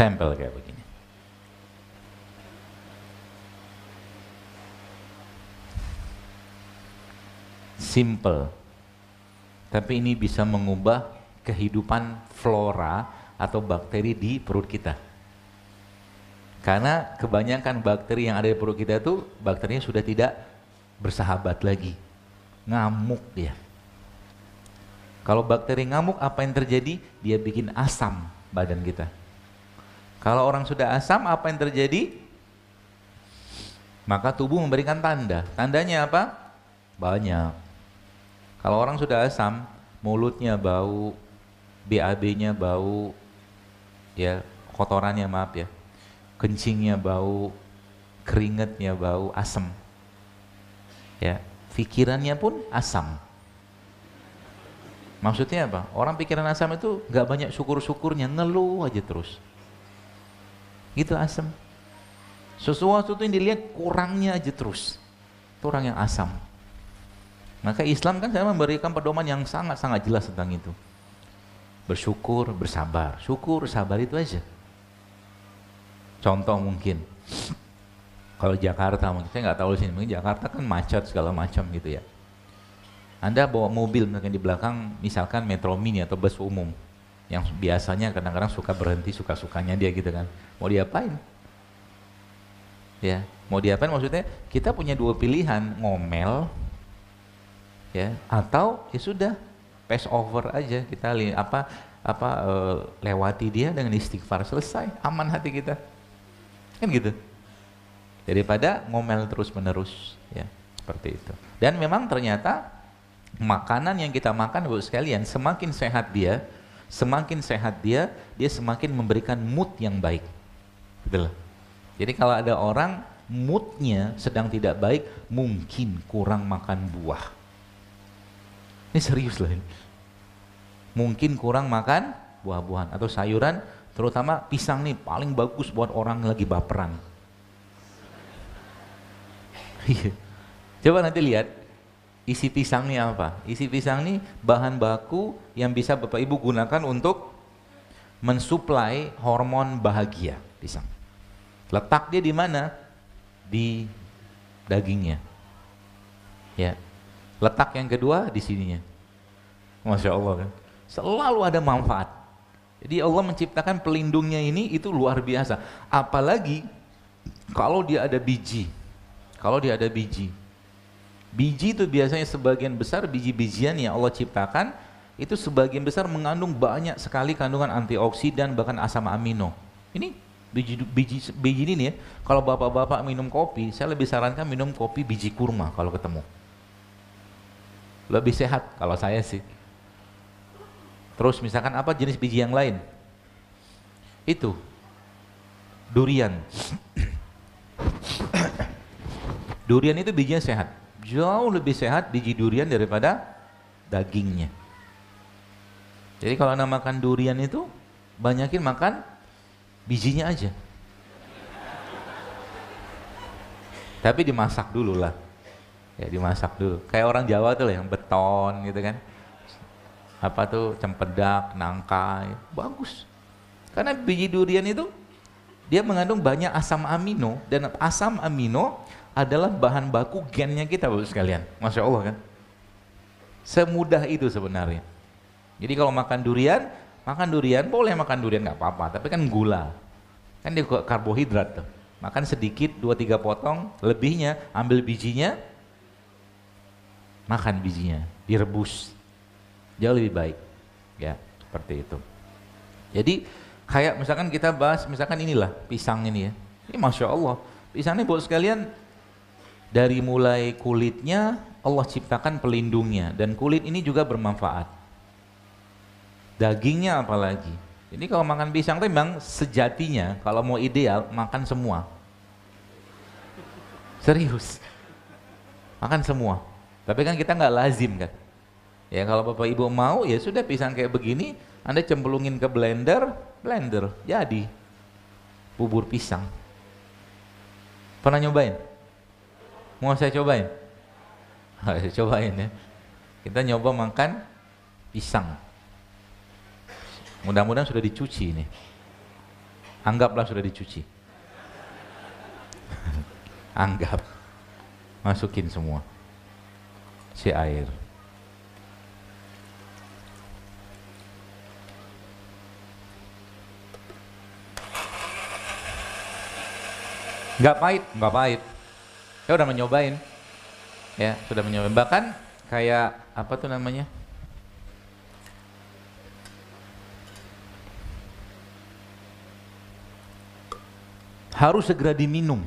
Tempel kayak begini. Simple. Tapi ini bisa mengubah kehidupan flora atau bakteri di perut kita. Karena kebanyakan bakteri yang ada di perut kita itu bakterinya sudah tidak bersahabat lagi. Ngamuk dia. Kalau bakteri ngamuk, apa yang terjadi? Dia bikin asam badan kita. Kalau orang sudah asam, apa yang terjadi? Maka tubuh memberikan tanda. Tandanya apa? Banyak. Kalau orang sudah asam, mulutnya bau, BAB-nya bau, ya kotorannya maaf ya, kencingnya bau, keringatnya bau, asam. Ya, pikirannya pun asam. Maksudnya apa? Orang pikiran asam itu nggak banyak syukur-syukurnya, ngeluh aja terus. Gitu asam. Sesuatu yang dilihat kurangnya aja terus. Itu orang yang asam. Maka Islam kan saya memberikan pedoman yang sangat-sangat jelas tentang itu. Bersyukur, bersabar. Syukur, sabar itu aja. Contoh mungkin, kalau Jakarta, mungkin saya nggak tahu di sini, mungkin Jakarta kan macet segala macam gitu ya. Anda bawa mobil mungkin di belakang, misalkan Metro Mini atau bus umum, yang biasanya kadang-kadang suka berhenti, suka-sukanya dia gitu kan. Mau diapain? Ya, mau diapain maksudnya? Kita punya dua pilihan, ngomel, ya, atau ya sudah, pass over aja, kita lewati dia dengan istighfar, selesai, aman hati kita, kan gitu. Daripada ngomel terus-menerus, ya, seperti itu. Dan memang ternyata makanan yang kita makan, Bu sekalian, semakin sehat dia, dia semakin memberikan mood yang baik. Gitu loh. Jadi kalau ada orang moodnya sedang tidak baik, mungkin kurang makan buah. Ini serius loh ini. Mungkin kurang makan buah-buahan atau sayuran, terutama pisang nih paling bagus buat orang lagi baperan. Coba nanti lihat isi pisang nih apa? Isi pisang nih bahan baku yang bisa Bapak Ibu gunakan untuk mensuplai hormon bahagia pisang. Letak dia di mana? Di dagingnya. Ya. Letak yang kedua di sininya. Masya Allah kan. Selalu ada manfaat. Jadi Allah menciptakan pelindungnya ini itu luar biasa. Apalagi kalau dia ada biji. Biji itu biasanya sebagian besar biji-bijian yang Allah ciptakan itu sebagian besar mengandung banyak sekali kandungan antioksidan bahkan asam amino. Ini biji ini ya, kalau bapak-bapak minum kopi, saya lebih sarankan minum kopi biji kurma kalau ketemu. Lebih sehat kalau saya sih. Terus misalkan apa jenis biji yang lain? Itu durian. Durian itu bijinya sehat. Jauh lebih sehat biji durian daripada dagingnya. Jadi kalau Anda makan durian itu banyakin makan bijinya aja. Tapi dimasak dulu lah. Ya dimasak dulu. Kayak orang Jawa tuh lah yang beton gitu kan. Apa tuh cempedak, nangka, ya. Bagus. Karena biji durian itu Dia mengandung banyak asam amino, dan asam amino adalah bahan baku gennya kita, Bapak sekalian. Masya Allah kan? Semudah itu sebenarnya. Jadi kalau makan durian boleh makan durian nggak apa-apa, tapi kan gula, kan dia karbohidrat tuh. Makan sedikit 2-3 potong, lebihnya ambil bijinya, makan bijinya, direbus, jauh lebih baik, ya seperti itu. Jadi kayak misalkan kita bahas, misalkan inilah pisang ini ya, ini Masya Allah, pisang ini buat sekalian, dari mulai kulitnya Allah ciptakan pelindungnya, dan kulit ini juga bermanfaat, dagingnya apalagi. Ini kalau makan pisang itu memang sejatinya, kalau mau ideal, makan semua, serius, makan semua. Tapi kan kita nggak lazim kan, ya kalau Bapak Ibu mau ya sudah, pisang kayak begini Anda cemplungin ke blender, jadi bubur pisang. Pernah nyobain? Mau saya cobain? Saya cobain ya. Kita nyoba makan pisang. Mudah-mudahan sudah dicuci ini. Anggaplah sudah dicuci. Anggap. Masukin semua si air. Nggak pahit. Saya udah menyobain, ya sudah menyobain. Bahkan kayak apa tuh namanya? Harus segera diminum.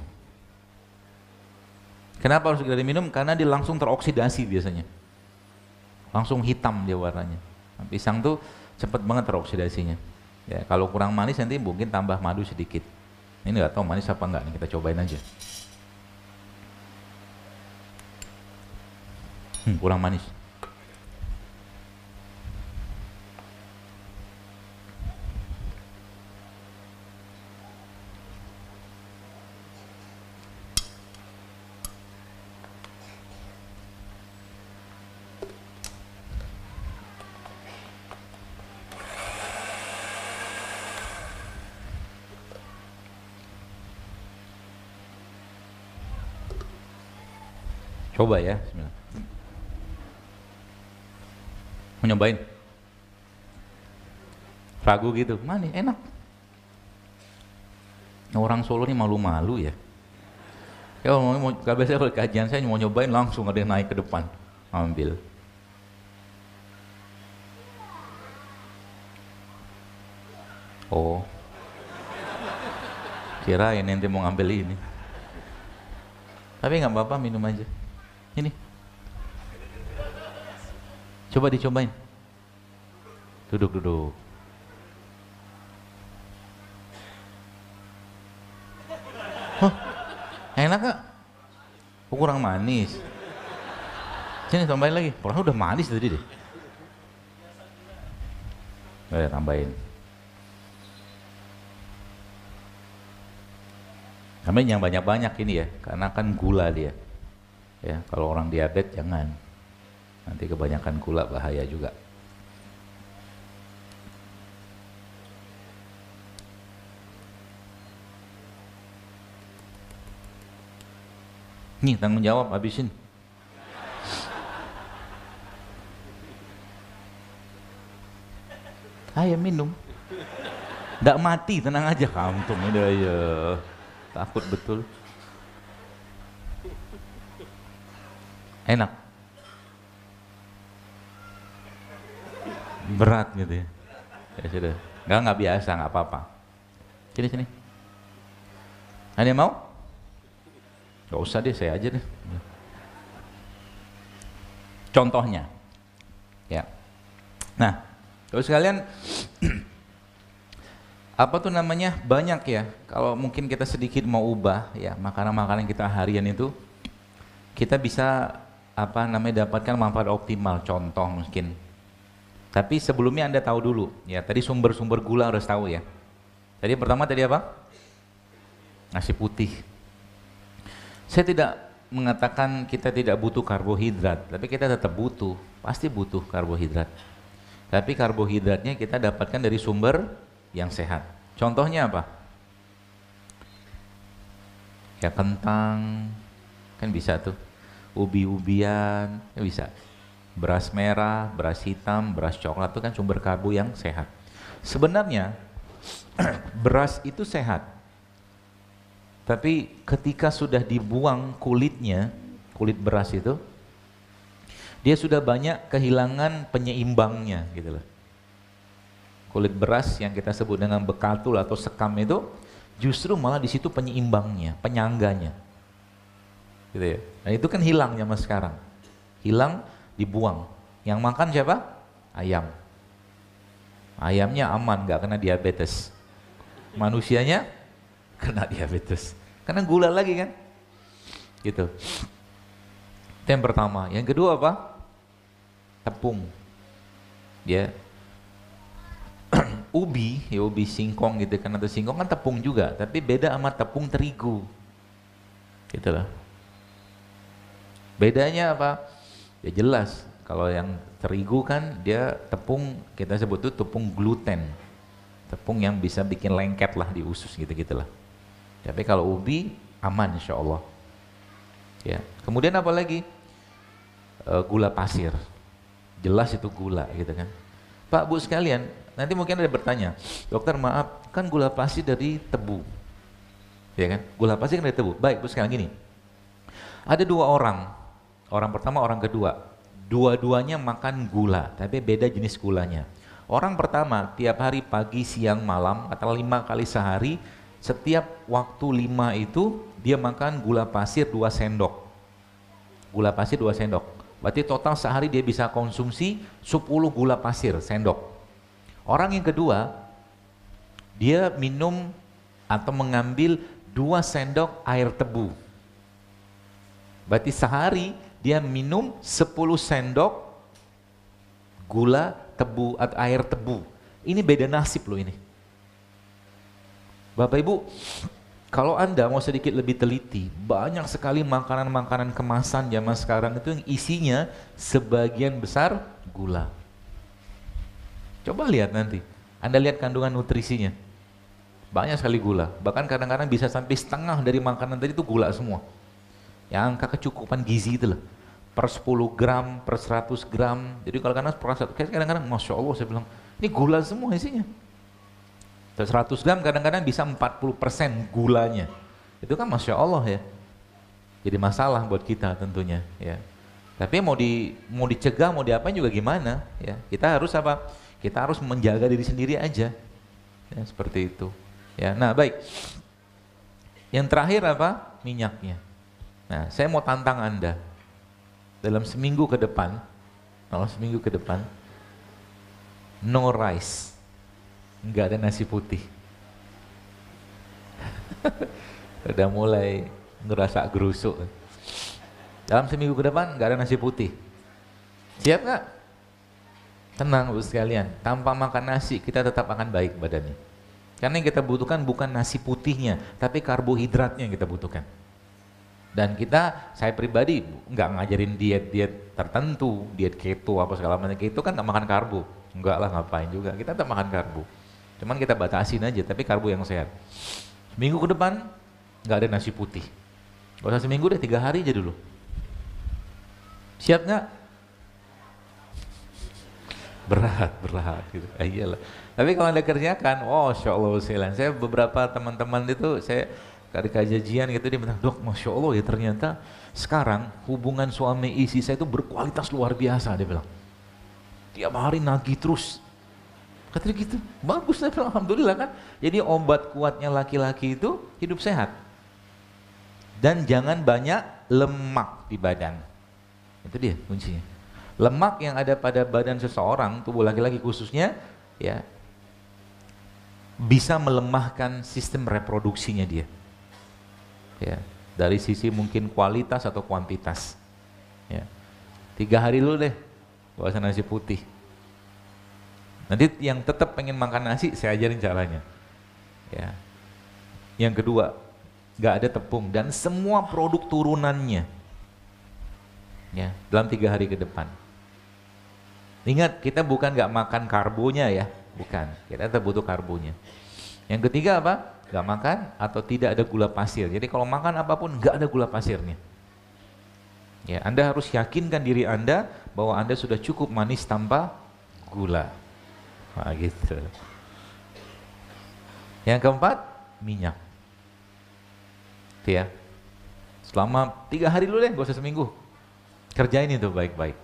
Kenapa harus segera diminum? Karena dia langsung teroksidasi biasanya, langsung hitam dia warnanya. Nah, pisang tuh cepet banget teroksidasinya. Ya kalau kurang manis nanti mungkin tambah madu sedikit. Ini nggak tahu manis apa enggak nih, kita cobain aja. Kurang manis. Coba ya, bismillah. Mau nyobain? Ragu gitu, manis, enak. Orang Solo ini malu-malu ya. Ya mau biasa kalau kajian saya mau nyobain langsung ada yang naik ke depan, ambil. Oh, kirain nanti mau ngambil ini. Tapi nggak apa-apa, minum aja. Ini, coba dicobain. Duduk. Hah, enak gak? Kurang manis. Sini tambahin lagi. Orang udah manis tadi deh. Tambahin. Tambahin yang banyak-banyak ini ya, karena kan gula dia. Ya, kalau orang diabetes jangan. Nanti kebanyakan gula bahaya juga. Nih, tanggung jawab, habisin. Ayo minum. Nggak mati, tenang aja, kantung udah ya. Takut betul. Enak. Berat gitu ya. Ya sudah. Nggak biasa, nggak apa-apa. Sini. Ada yang mau? Gak usah deh, saya aja deh. Contohnya. Ya. Nah, terus sekalian apa tuh namanya, banyak ya, kalau mungkin kita sedikit mau ubah ya makanan-makanan kita harian itu, kita bisa apa namanya dapatkan manfaat optimal. Contoh mungkin, tapi sebelumnya Anda tahu dulu ya, tadi sumber-sumber gula harus tahu ya. Tadi pertama tadi apa? Nasi putih. Saya tidak mengatakan kita tidak butuh karbohidrat, tapi kita tetap butuh, pasti butuh karbohidrat. Tapi karbohidratnya kita dapatkan dari sumber yang sehat. Contohnya apa? Ya kentang, kan bisa tuh. Ubi-ubian, ya bisa. Beras merah, beras hitam, beras coklat itu kan sumber karbo yang sehat. Sebenarnya beras itu sehat. Tapi ketika sudah dibuang kulitnya, kulit beras itu, dia sudah banyak kehilangan penyeimbangnya gitu loh. Kulit beras yang kita sebut dengan bekatul atau sekam itu justru malah di situ penyeimbangnya, penyangganya. Gitu ya. Nah, itu kan hilang zaman sekarang. Hilang, dibuang. Yang makan siapa? Ayam. Ayamnya aman, nggak kena diabetes. Manusianya kena diabetes. Karena gula lagi kan? Gitu. Itu yang pertama. Yang kedua apa? Tepung. Ya. Ubi, ya ubi singkong gitu kan, atau singkong kan tepung juga, tapi beda sama tepung terigu. Gitu lah. Bedanya apa? Ya jelas, kalau yang terigu kan dia tepung, kita sebut itu tepung gluten. Tepung yang bisa bikin lengket lah di usus gitu-gitulah. Tapi kalau ubi aman insya Allah. Ya. Kemudian apa lagi? Gula pasir. Jelas itu gula gitu kan. Pak, Bu sekalian, nanti mungkin ada bertanya, dokter maaf, kan gula pasir dari tebu. Ya kan? Gula pasir kan dari tebu. Baik, Bu sekalian gini. Ada dua orang. Orang pertama, orang kedua. Dua-duanya makan gula, tapi beda jenis gulanya. Orang pertama tiap hari pagi, siang, malam atau 5 kali sehari, setiap waktu 5 itu dia makan gula pasir 2 sendok. Gula pasir 2 sendok. Berarti total sehari dia bisa konsumsi 10 gula pasir sendok. Orang yang kedua, dia minum atau mengambil 2 sendok air tebu. Berarti sehari dia minum 10 sendok gula tebu atau air tebu. Ini beda nasib loh ini. Bapak Ibu, kalau Anda mau sedikit lebih teliti, banyak sekali makanan-makanan kemasan zaman sekarang itu yang isinya sebagian besar gula. Coba lihat nanti, Anda lihat kandungan nutrisinya. Banyak sekali gula, bahkan kadang-kadang bisa sampai setengah dari makanan tadi itu gula semua. Yang angka kecukupan gizi itu loh. Per 10 gram, per 100 gram. Jadi kalau kadang-kadang Masya Allah saya bilang, ini gula semua isinya. 100 gram kadang-kadang bisa 40% gulanya. Itu kan Masya Allah ya. Jadi masalah buat kita tentunya ya. Tapi mau dicegah, mau diapain juga gimana ya. Kita harus apa? Kita harus menjaga diri sendiri aja. Ya, seperti itu. Ya, nah baik. Yang terakhir apa? Minyaknya. Nah, saya mau tantang Anda. Dalam seminggu ke depan, no rice. Enggak ada nasi putih. Udah mulai ngerasa gerusuk. Dalam seminggu ke depan enggak ada nasi putih. Siap nggak? Tenang Bu sekalian, tanpa makan nasi kita tetap akan baik badannya. Karena yang kita butuhkan bukan nasi putihnya, tapi karbohidratnya yang kita butuhkan. Dan saya pribadi nggak ngajarin diet tertentu, diet keto apa segala macam. Keto kan nggak makan karbo. Enggak lah, ngapain juga, kita tetap makan karbo. Cuman kita batasin aja, tapi karbo yang sehat. Seminggu ke depan nggak ada nasi putih. Gak usah seminggu deh, 3 hari aja dulu. Siap nggak? Berat gitu. Iyalah. Tapi kalau Anda kerjakan, Masya Allah saya beberapa teman-teman itu saya dari kajian gitu dia bilang, "Dok, Masya Allah ya ternyata sekarang hubungan suami istri saya itu berkualitas luar biasa," dia bilang. Tiap hari nagih terus. Katanya gitu, bagus saya bilang, alhamdulillah kan. Jadi obat kuatnya laki-laki itu hidup sehat. Dan jangan banyak lemak di badan. Itu dia kuncinya. Lemak yang ada pada badan seseorang, tubuh laki-laki khususnya, ya bisa melemahkan sistem reproduksinya dia. Ya, dari sisi mungkin kualitas atau kuantitas. Ya. 3 hari dulu deh, puasa nasi putih. Nanti yang tetap pengen makan nasi, saya ajarin caranya. Ya. Yang kedua, nggak ada tepung dan semua produk turunannya. Ya, dalam 3 hari ke depan. Ingat, kita bukan nggak makan karbonya ya, bukan. Kita tetap butuh karbonya. Yang ketiga apa? nggak makan, atau tidak ada gula pasir. Jadi kalau makan apapun nggak ada gula pasirnya. Ya, Anda harus yakinkan diri Anda bahwa Anda sudah cukup manis tanpa gula. Nah, gitu. Yang keempat, minyak. Itu ya. Selama 3 hari dulu deh, gak usah seminggu. Kerjain itu baik-baik.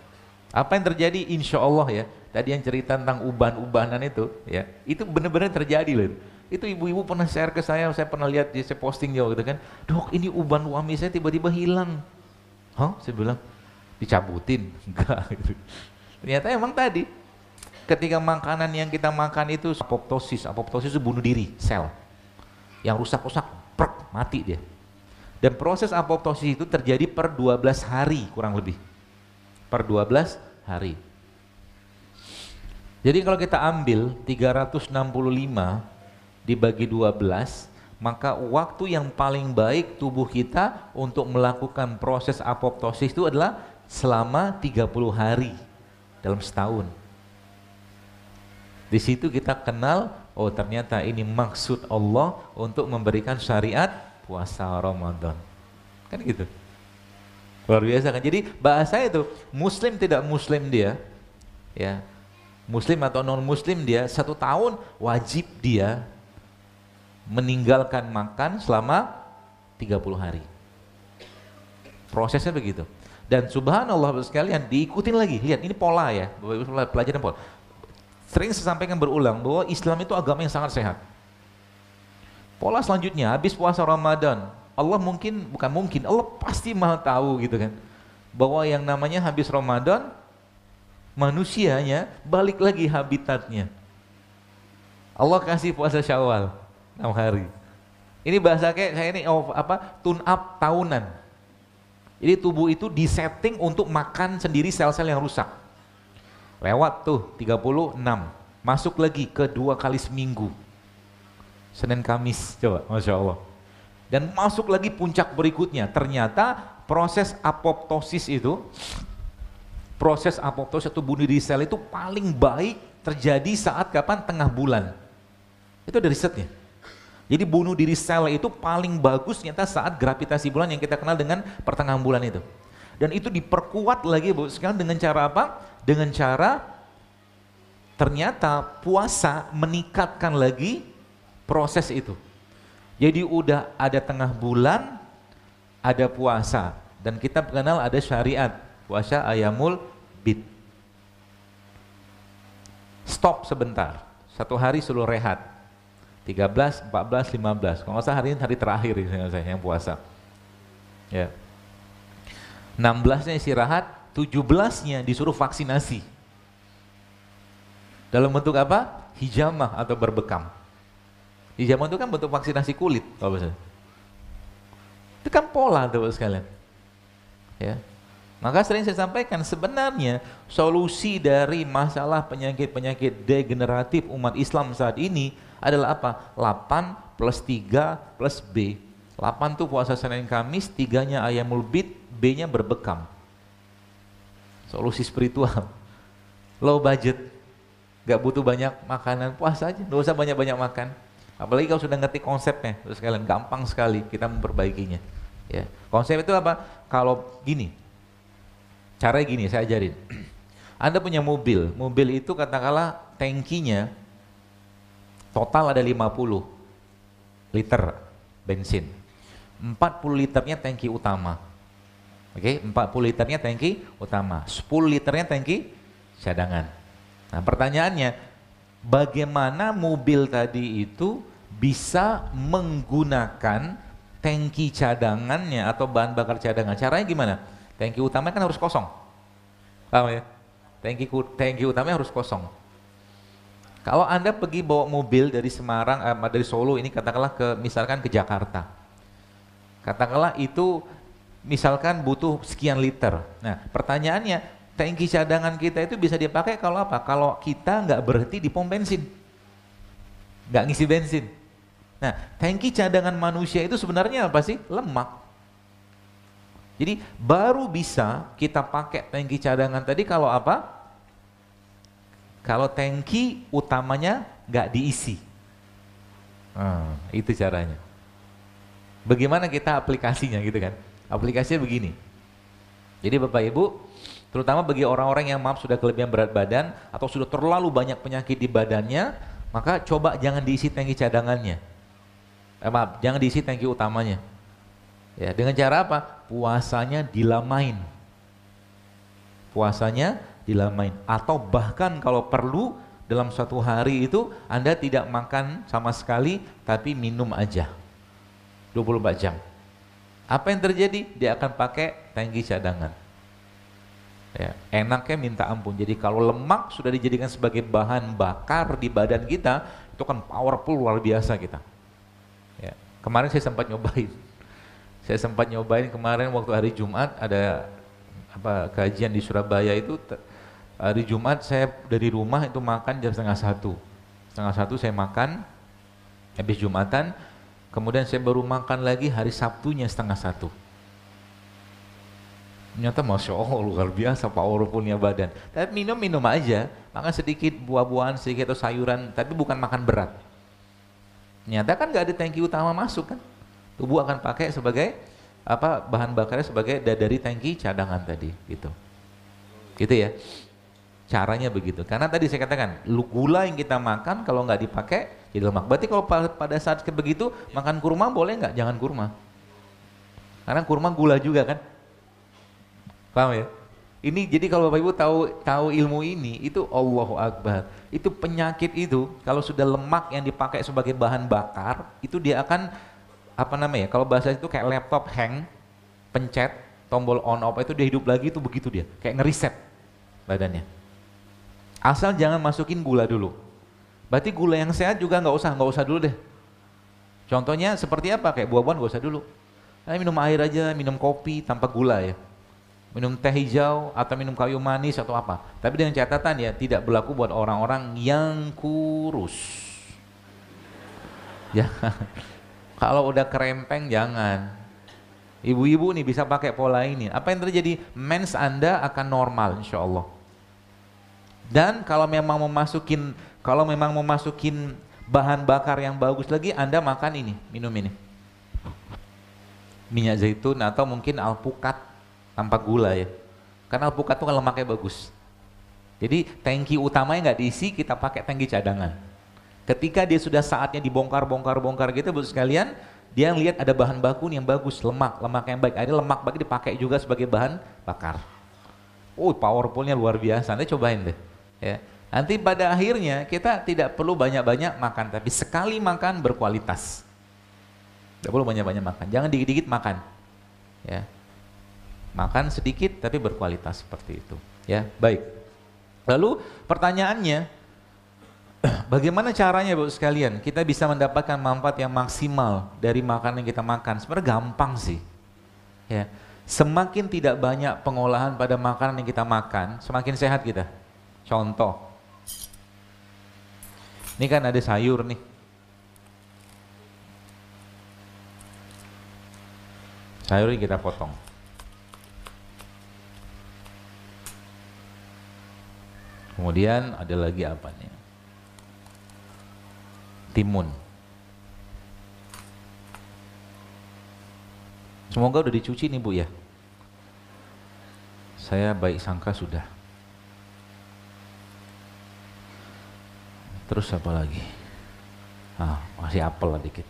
Apa yang terjadi? Insya Allah ya. Tadi yang cerita tentang uban-ubanan itu, ya, itu benar-benar terjadi loh. Itu ibu-ibu pernah share ke saya pernah lihat, saya posting jauh gitu kan. Dok, ini uban suami saya tiba-tiba hilang. Hah? Saya bilang, dicabutin? Enggak. Gitu. Ternyata emang tadi, ketika makanan yang kita makan itu apoptosis itu bunuh diri, sel. Yang rusak-rusak, mati dia. Dan proses apoptosis itu terjadi per 12 hari kurang lebih. Per 12 hari. Jadi kalau kita ambil 365 dibagi 12, maka waktu yang paling baik tubuh kita untuk melakukan proses apoptosis itu adalah selama 30 hari dalam setahun. Di situ kita kenal, oh ternyata ini maksud Allah untuk memberikan syariat puasa Ramadan. Kan gitu. Luar biasa kan. Jadi bahasa itu muslim tidak muslim dia, ya. Muslim atau non muslim dia 1 tahun wajib dia meninggalkan makan selama 30 hari. Prosesnya begitu. Dan subhanallah sekalian diikutin lagi. Lihat ini pola ya. Pelajaran pola. Sering saya sampaikan berulang bahwa Islam itu agama yang sangat sehat. Pola selanjutnya, habis puasa Ramadan, Allah Allah pasti maha tahu gitu kan, bahwa yang namanya habis Ramadan, manusianya balik lagi habitatnya. Allah kasih puasa Syawal 6 hari. Ini bahasa kayak ini tune up tahunan. Jadi tubuh itu disetting untuk makan sendiri sel-sel yang rusak. Lewat tuh 36, masuk lagi ke 2 kali seminggu. Senin Kamis, coba, Masya Allah. Dan masuk lagi puncak berikutnya. Ternyata proses apoptosis itu bunuh diri sel itu paling baik terjadi saat kapan? Tengah bulan. Itu ada risetnya. Jadi bunuh diri sel itu paling bagus ternyata saat gravitasi bulan yang kita kenal dengan pertengahan bulan itu. Dan itu diperkuat lagi Bu, sekarang dengan cara apa? Dengan cara ternyata puasa meningkatkan lagi proses itu. Jadi udah ada tengah bulan, ada puasa, dan kita kenal ada syariat puasa ayamul bid. Stop sebentar, 1 hari suruh rehat, 13, 14, 15. Kalau nggak salah hari ini hari terakhir yang puasa. Ya. 16-nya istirahat, 17-nya disuruh vaksinasi. Dalam bentuk apa? Hijamah atau berbekam. Hijamah itu kan bentuk vaksinasi kulit, kalau misalnya. Itu kan pola tuh sekalian. Ya. Maka sering saya sampaikan sebenarnya solusi dari masalah penyakit-penyakit degeneratif umat Islam saat ini adalah apa? 8 plus 3 plus B. 8 tuh puasa Senin Kamis, 3-nya ayamul bid, B-nya berbekam. Solusi spiritual. Low budget. Gak butuh banyak makanan, puasa aja, gak usah banyak-banyak makan. Apalagi kalau sudah ngerti konsepnya, terus kalian gampang sekali kita memperbaikinya. Ya. Konsep itu apa? Kalau gini, caranya gini, saya ajarin. Anda punya mobil itu katakanlah tangkinya total ada 50 liter bensin. 40 liternya tangki utama. Oke, 40 liternya tangki utama, 10 liternya tangki cadangan. Nah pertanyaannya, bagaimana mobil tadi itu bisa menggunakan tangki cadangannya atau bahan bakar cadangan? Caranya gimana? Tangki utama kan harus kosong, paham ya? Tangki utamanya harus kosong. Kalau Anda pergi bawa mobil dari Semarang, dari Solo ini katakanlah misalkan ke Jakarta, katakanlah itu misalkan butuh sekian liter. Nah pertanyaannya, tangki cadangan kita itu bisa dipakai kalau apa? Kalau kita nggak berhenti di pom bensin, nggak ngisi bensin. Nah, tangki cadangan manusia itu sebenarnya apa sih? Lemak. Jadi baru bisa kita pakai tangki cadangan tadi kalau apa? Kalau tangki utamanya nggak diisi. Itu caranya. Bagaimana kita aplikasinya gitu kan? Aplikasinya begini. Jadi Bapak Ibu, terutama bagi orang-orang yang maaf sudah kelebihan berat badan atau sudah terlalu banyak penyakit di badannya, maka coba jangan diisi tangki cadangannya. Maaf, jangan diisi tangki utamanya. Ya, dengan cara apa? Puasanya dilamain. Puasanya dilamain. Atau bahkan kalau perlu dalam suatu hari itu Anda tidak makan sama sekali tapi minum aja. 24 jam. Apa yang terjadi? Dia akan pakai tangki cadangan. Ya, enaknya minta ampun. Jadi kalau lemak sudah dijadikan sebagai bahan bakar di badan kita, itu kan powerful luar biasa kita. Ya, kemarin saya sempat nyobain. Saya sempat nyobain kemarin waktu hari Jumat ada kajian di Surabaya itu. Hari Jumat saya dari rumah itu makan jam setengah satu. Setengah satu saya makan habis Jumatan. Kemudian saya baru makan lagi hari Sabtunya setengah satu. Ternyata Masya Allah luar biasa powerfulnya badan. Tapi minum aja, makan sedikit buah-buahan, sedikit atau sayuran, tapi bukan makan berat. Ternyata kan gak ada tangki utama masuk kan. Tubuh akan pakai sebagai bahan bakarnya sebagai dari tangki cadangan tadi gitu. Gitu ya. Caranya begitu. Karena tadi saya katakan, gula yang kita makan kalau nggak dipakai jadi lemak. Berarti kalau pada saat begitu makan kurma boleh nggak? Jangan kurma. Karena kurma gula juga kan. Paham ya? Ini jadi kalau Bapak Ibu tahu ilmu ini, itu Allahu Akbar. Itu penyakit itu kalau sudah lemak yang dipakai sebagai bahan bakar, itu dia akan kalau bahasa itu kayak laptop hang, pencet tombol on off itu dia hidup lagi, itu begitu dia, kayak ngeriset badannya. Asal jangan masukin gula dulu. Berarti gula yang sehat juga nggak usah dulu deh. Contohnya seperti apa? Kayak buah-buahan nggak usah dulu. Minum air aja, minum kopi tanpa gula ya. Minum teh hijau atau minum kayu manis atau apa. Tapi dengan catatan ya, tidak berlaku buat orang-orang yang kurus. Ya, kalau udah kerempeng jangan. Ibu-ibu nih bisa pakai pola ini. Apa yang terjadi? Mens Anda akan normal insya Allah. Dan kalau memang mau masukin bahan bakar yang bagus lagi, Anda makan ini, minum ini. Minyak zaitun atau mungkin alpukat tanpa gula ya. Karena alpukat itu kan lemaknya bagus. Jadi tangki utamanya nggak diisi, kita pakai tangki cadangan. Ketika dia sudah saatnya dibongkar gitu Bu sekalian, dia lihat ada bahan baku yang bagus, lemak yang baik. Ada lemak baik dipakai juga sebagai bahan bakar. Powerfulnya luar biasa. Anda cobain deh. Ya, nanti pada akhirnya kita tidak perlu banyak-banyak makan, tapi sekali makan berkualitas. Tidak perlu banyak-banyak makan, jangan dikit-dikit makan. Ya, makan sedikit tapi berkualitas seperti itu. Ya, baik. Lalu pertanyaannya, bagaimana caranya Bu sekalian kita bisa mendapatkan manfaat yang maksimal dari makanan yang kita makan? Sebenarnya gampang sih. Ya, semakin tidak banyak pengolahan pada makanan yang kita makan, semakin sehat kita. Contoh, ini kan ada sayur nih. Sayur ini kita potong. Kemudian ada lagi apa nih? Timun. Semoga udah dicuci nih Bu ya. Saya baik sangka sudah. Terus apa lagi? Masih apel lah dikit.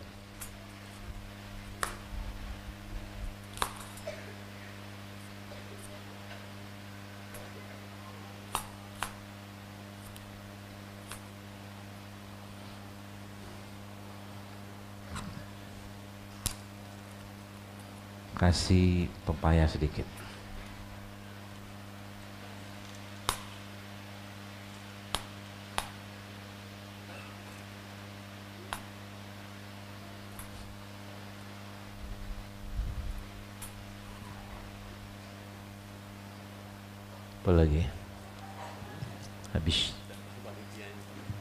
Kasih pepaya sedikit. Apa lagi? Habis.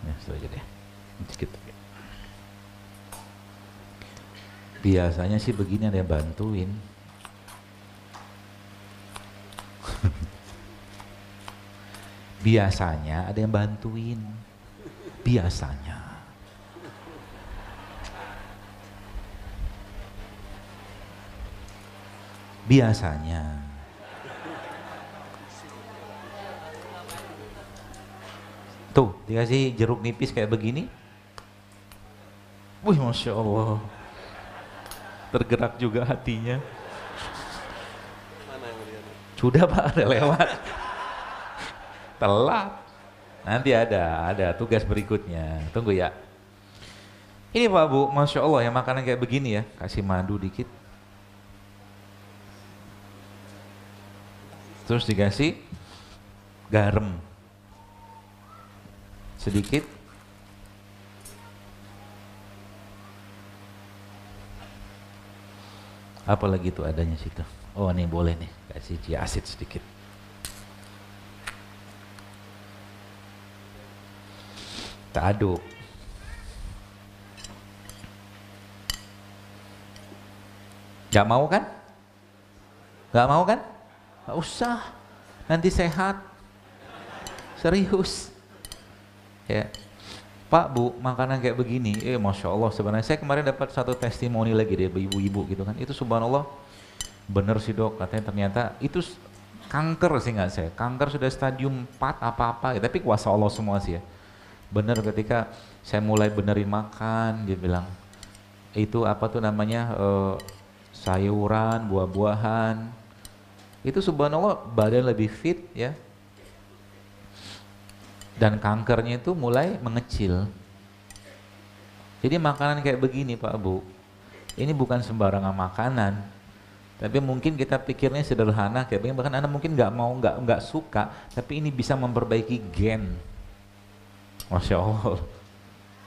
Ya, setelah aja deh. Sedikit. Biasanya sih begini ada yang bantuin. Biasanya ada yang bantuin. Biasanya. biasanya. Tuh, dikasih jeruk nipis kayak begini. Wih, Masya Allah. Tergerak juga hatinya. Sudah Pak, ada lewat. Telat. Nanti ada tugas berikutnya. Tunggu ya. Ini Pak Bu, Masya Allah ya, makanan kayak begini ya. Kasih madu dikit. Terus dikasih garam sedikit. Apalagi itu adanya situ. Oh nih boleh nih, kasih chia asid sedikit. Kita aduk. Gak mau kan? Gak mau kan? Gak usah, nanti sehat. Serius. Ya, Pak Bu, makanan kayak begini, Masya Allah, sebenarnya saya kemarin dapat satu testimoni lagi dari ibu-ibu gitu kan, itu subhanallah, bener sih dok, katanya ternyata itu kanker sih nggak saya, kanker sudah stadium 4 apa-apa, ya, tapi kuasa Allah semua sih ya, bener ketika saya mulai benerin makan, dia bilang, itu apa tuh namanya, sayuran, buah-buahan, itu subhanallah badan lebih fit ya, dan kankernya itu mulai mengecil. Jadi makanan kayak begini Pak Bu, ini bukan sembarangan makanan, tapi mungkin kita pikirnya sederhana kayak begini, bahkan Anda mungkin nggak mau, nggak suka, tapi ini bisa memperbaiki gen. Masya Allah,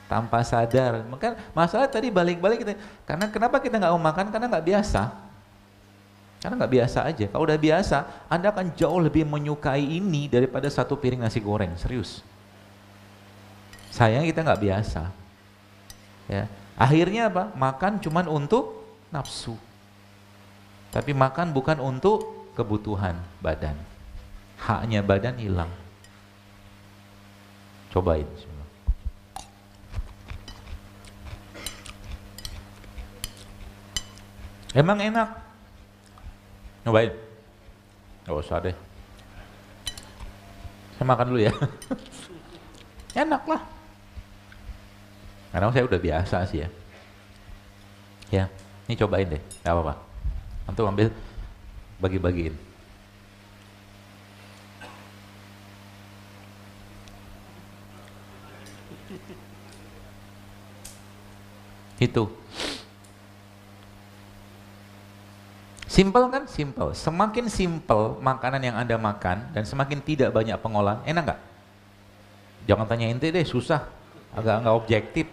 tanpa sadar. Maka masalah tadi balik-balik kita, karena kenapa kita nggak mau makan? Karena nggak biasa. Karena nggak biasa aja. Kalau udah biasa, Anda akan jauh lebih menyukai ini daripada satu piring nasi goreng. Serius. Sayang kita nggak biasa. Ya. Akhirnya apa? Makan cuman untuk nafsu. Tapi makan bukan untuk kebutuhan badan. Haknya badan hilang. Cobain. Emang enak? Nyobain? Gak usah deh. Saya makan dulu ya. Enak lah. Karena saya udah biasa sih ya. Ya, ini cobain deh, gak apa-apa. Antum ambil, bagi-bagiin. Itu. Simple kan? Simple. Semakin simple makanan yang Anda makan dan semakin tidak banyak pengolahan, enak nggak? Jangan tanya ente deh, susah. Agak nggak objektif.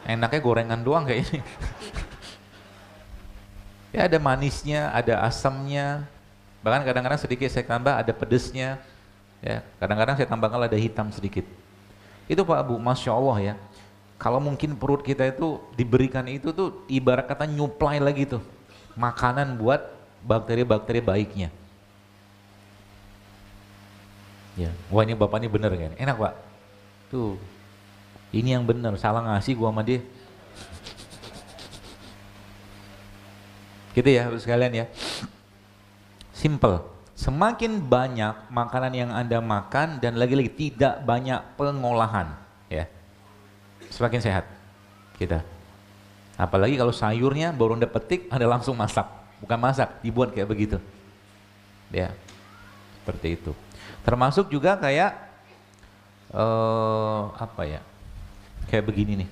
Enaknya gorengan doang kayak ini. Ya ada manisnya, ada asamnya. Bahkan kadang-kadang sedikit saya tambah ada pedesnya. Ya, kadang-kadang saya tambahkan lada hitam sedikit. Itu Pak Bu, Masya Allah ya. Kalau mungkin perut kita itu diberikan itu tuh ibarat kata nyuplai lagi tuh. Makanan buat bakteri-bakteri baiknya. Ya, wah ini bapak ini bener kan? Enak Pak. Tuh, ini yang bener. Salah ngasih gua sama dia. Gitu ya, sekalian ya. Simple. Semakin banyak makanan yang Anda makan dan lagi-lagi tidak banyak pengolahan, ya, semakin sehat kita. Apalagi kalau sayurnya baru Anda petik, Anda langsung masak. Bukan masak, dibuat kayak begitu. Ya, seperti itu. Termasuk juga kayak, apa ya, kayak begini nih.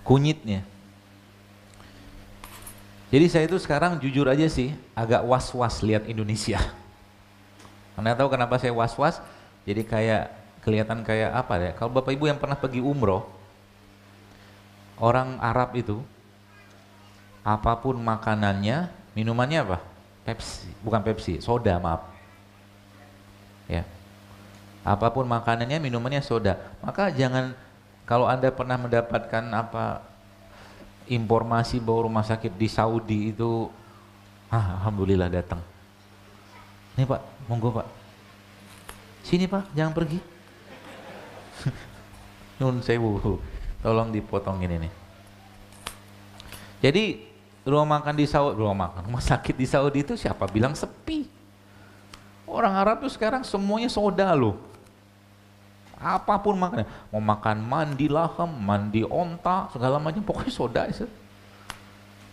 Kunyitnya. Jadi saya itu sekarang jujur aja sih agak was-was lihat Indonesia. Anda tahu kenapa saya was-was? Jadi kayak kelihatan kayak apa ya? Kalau Bapak Ibu yang pernah pergi umroh, orang Arab itu apapun makanannya, minumannya apa? Pepsi, bukan Pepsi, soda maaf. Ya. Apapun makanannya, minumannya soda. Maka jangan, kalau Anda pernah mendapatkan apa informasi bahwa rumah sakit di Saudi itu, alhamdulillah datang. Nih Pak, monggo Pak. Sini Pak, jangan pergi. Nun sewu, tolong dipotongin ini. Jadi rumah makan di Saudi, rumah sakit di Saudi itu siapa bilang sepi? Orang Arab tuh sekarang semuanya soda loh. Apapun makannya, mau makan mandi laham, mandi onta, segala macam, pokoknya soda itu.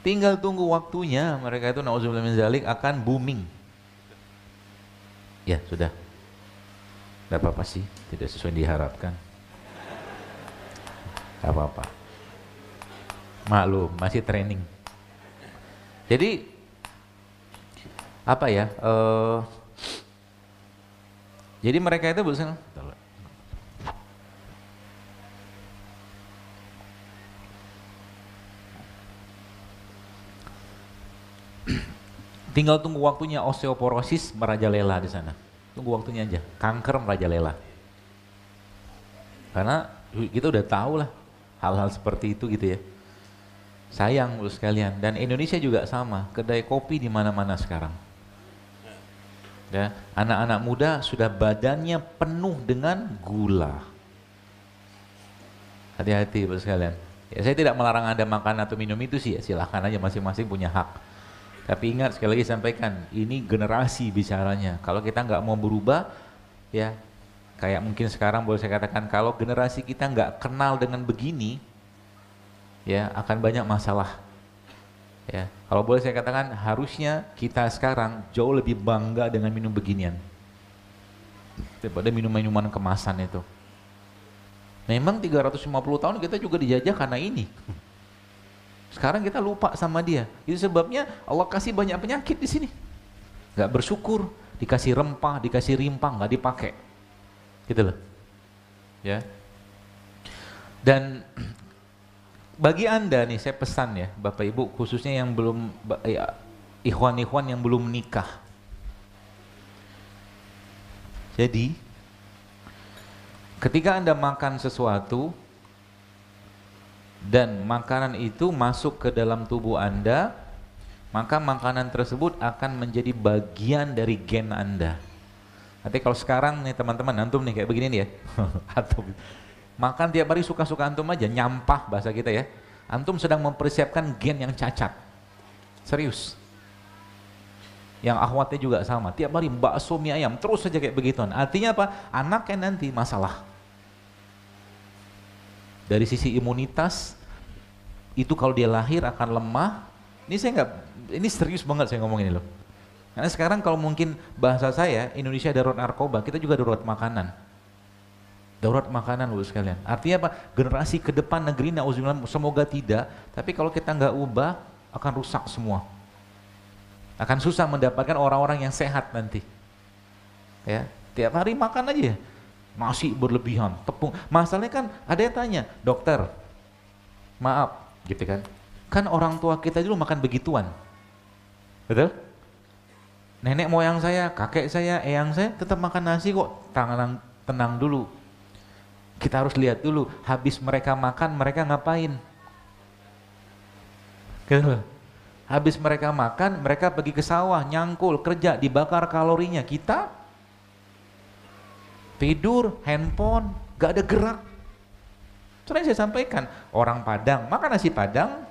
Tinggal tunggu waktunya, mereka itu na'udzubillah min dzalik akan booming. Ya sudah, tidak apa-apa sih, tidak sesuai diharapkan. Tidak apa-apa, maklum, masih training. Jadi apa ya? Jadi mereka itu berusaha. Tinggal tunggu waktunya osteoporosis merajalela di sana. Tunggu waktunya aja. Kanker merajalela. Karena kita udah tahu lah hal-hal seperti itu gitu ya. Sayang lu sekalian. Dan Indonesia juga sama. Kedai kopi di mana-mana sekarang. Ya, anak-anak muda sudah badannya penuh dengan gula. Hati-hati lu sekalian. Ya, saya tidak melarang Anda makan atau minum itu sih. Ya, silahkan aja, masing-masing punya hak. Tapi ingat, sekali lagi sampaikan, ini generasi bicaranya. Kalau kita nggak mau berubah, ya kayak mungkin sekarang boleh saya katakan, kalau generasi kita nggak kenal dengan begini, ya akan banyak masalah. Ya, kalau boleh saya katakan, harusnya kita sekarang jauh lebih bangga dengan minum beginian daripada minum-minuman kemasan itu. Memang 350 tahun kita juga dijajah karena ini. Sekarang kita lupa sama dia. Itu sebabnya Allah kasih banyak penyakit di sini. Gak bersyukur, dikasih rempah, dikasih rimpang, gak dipakai. Gitu loh. Ya. Dan bagi Anda nih, saya pesan ya, Bapak Ibu, khususnya yang belum, ikhwan-ikhwan yang belum menikah. Jadi, ketika Anda makan sesuatu, dan makanan itu masuk ke dalam tubuh Anda, maka makanan tersebut akan menjadi bagian dari gen Anda. Nanti kalau sekarang nih teman-teman, antum nih kayak begini nih ya, antum makan tiap hari suka-suka antum aja, nyampah bahasa kita ya, antum sedang mempersiapkan gen yang cacat. Serius. Yang akhwatnya juga sama, tiap hari bakso mie ayam, terus saja kayak begituan. Artinya apa? Anaknya nanti masalah. Dari sisi imunitas, itu kalau dia lahir akan lemah. Ini saya nggak, ini serius banget saya ngomong ini loh. Karena sekarang kalau mungkin bahasa saya, Indonesia darurat narkoba, kita juga darurat makanan. Darurat makanan loh sekalian. Artinya apa? Generasi ke depan negeri, na'udzubillah, semoga tidak. Tapi kalau kita nggak ubah, akan rusak semua. Akan susah mendapatkan orang-orang yang sehat nanti. Ya, tiap hari makan aja. Masih berlebihan, tepung. Masalahnya kan ada yang tanya, dokter, maaf, gitu kan? Kan orang tua kita dulu makan begituan, betul? Nenek moyang saya, kakek saya, eyang saya tetap makan nasi kok. Tenang dulu. Kita harus lihat dulu, habis mereka makan, mereka ngapain? Gitu. Habis mereka makan, mereka pergi ke sawah, nyangkul, kerja, dibakar kalorinya. Kita tidur, handphone, gak ada gerak. Soalnya saya sampaikan, orang Padang makan nasi Padang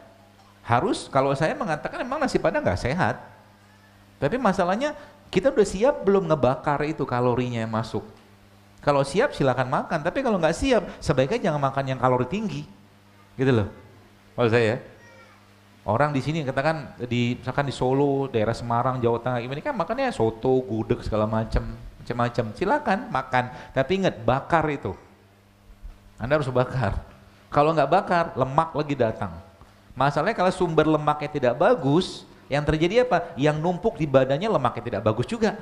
harus, kalau saya mengatakan memang nasi Padang gak sehat. Tapi masalahnya kita udah siap belum ngebakar itu kalorinya yang masuk. Kalau siap silakan makan, tapi kalau nggak siap sebaiknya jangan makan yang kalori tinggi. Gitu loh. Kalau saya, orang di sini katakan misalkan di Solo, daerah Semarang, Jawa Tengah, ini kan makannya soto, gudeg segala macam, silakan makan, tapi ingat bakar itu. Anda harus bakar. Kalau nggak bakar, lemak lagi datang. Masalahnya kalau sumber lemaknya tidak bagus, yang terjadi apa? Yang numpuk di badannya lemaknya tidak bagus juga.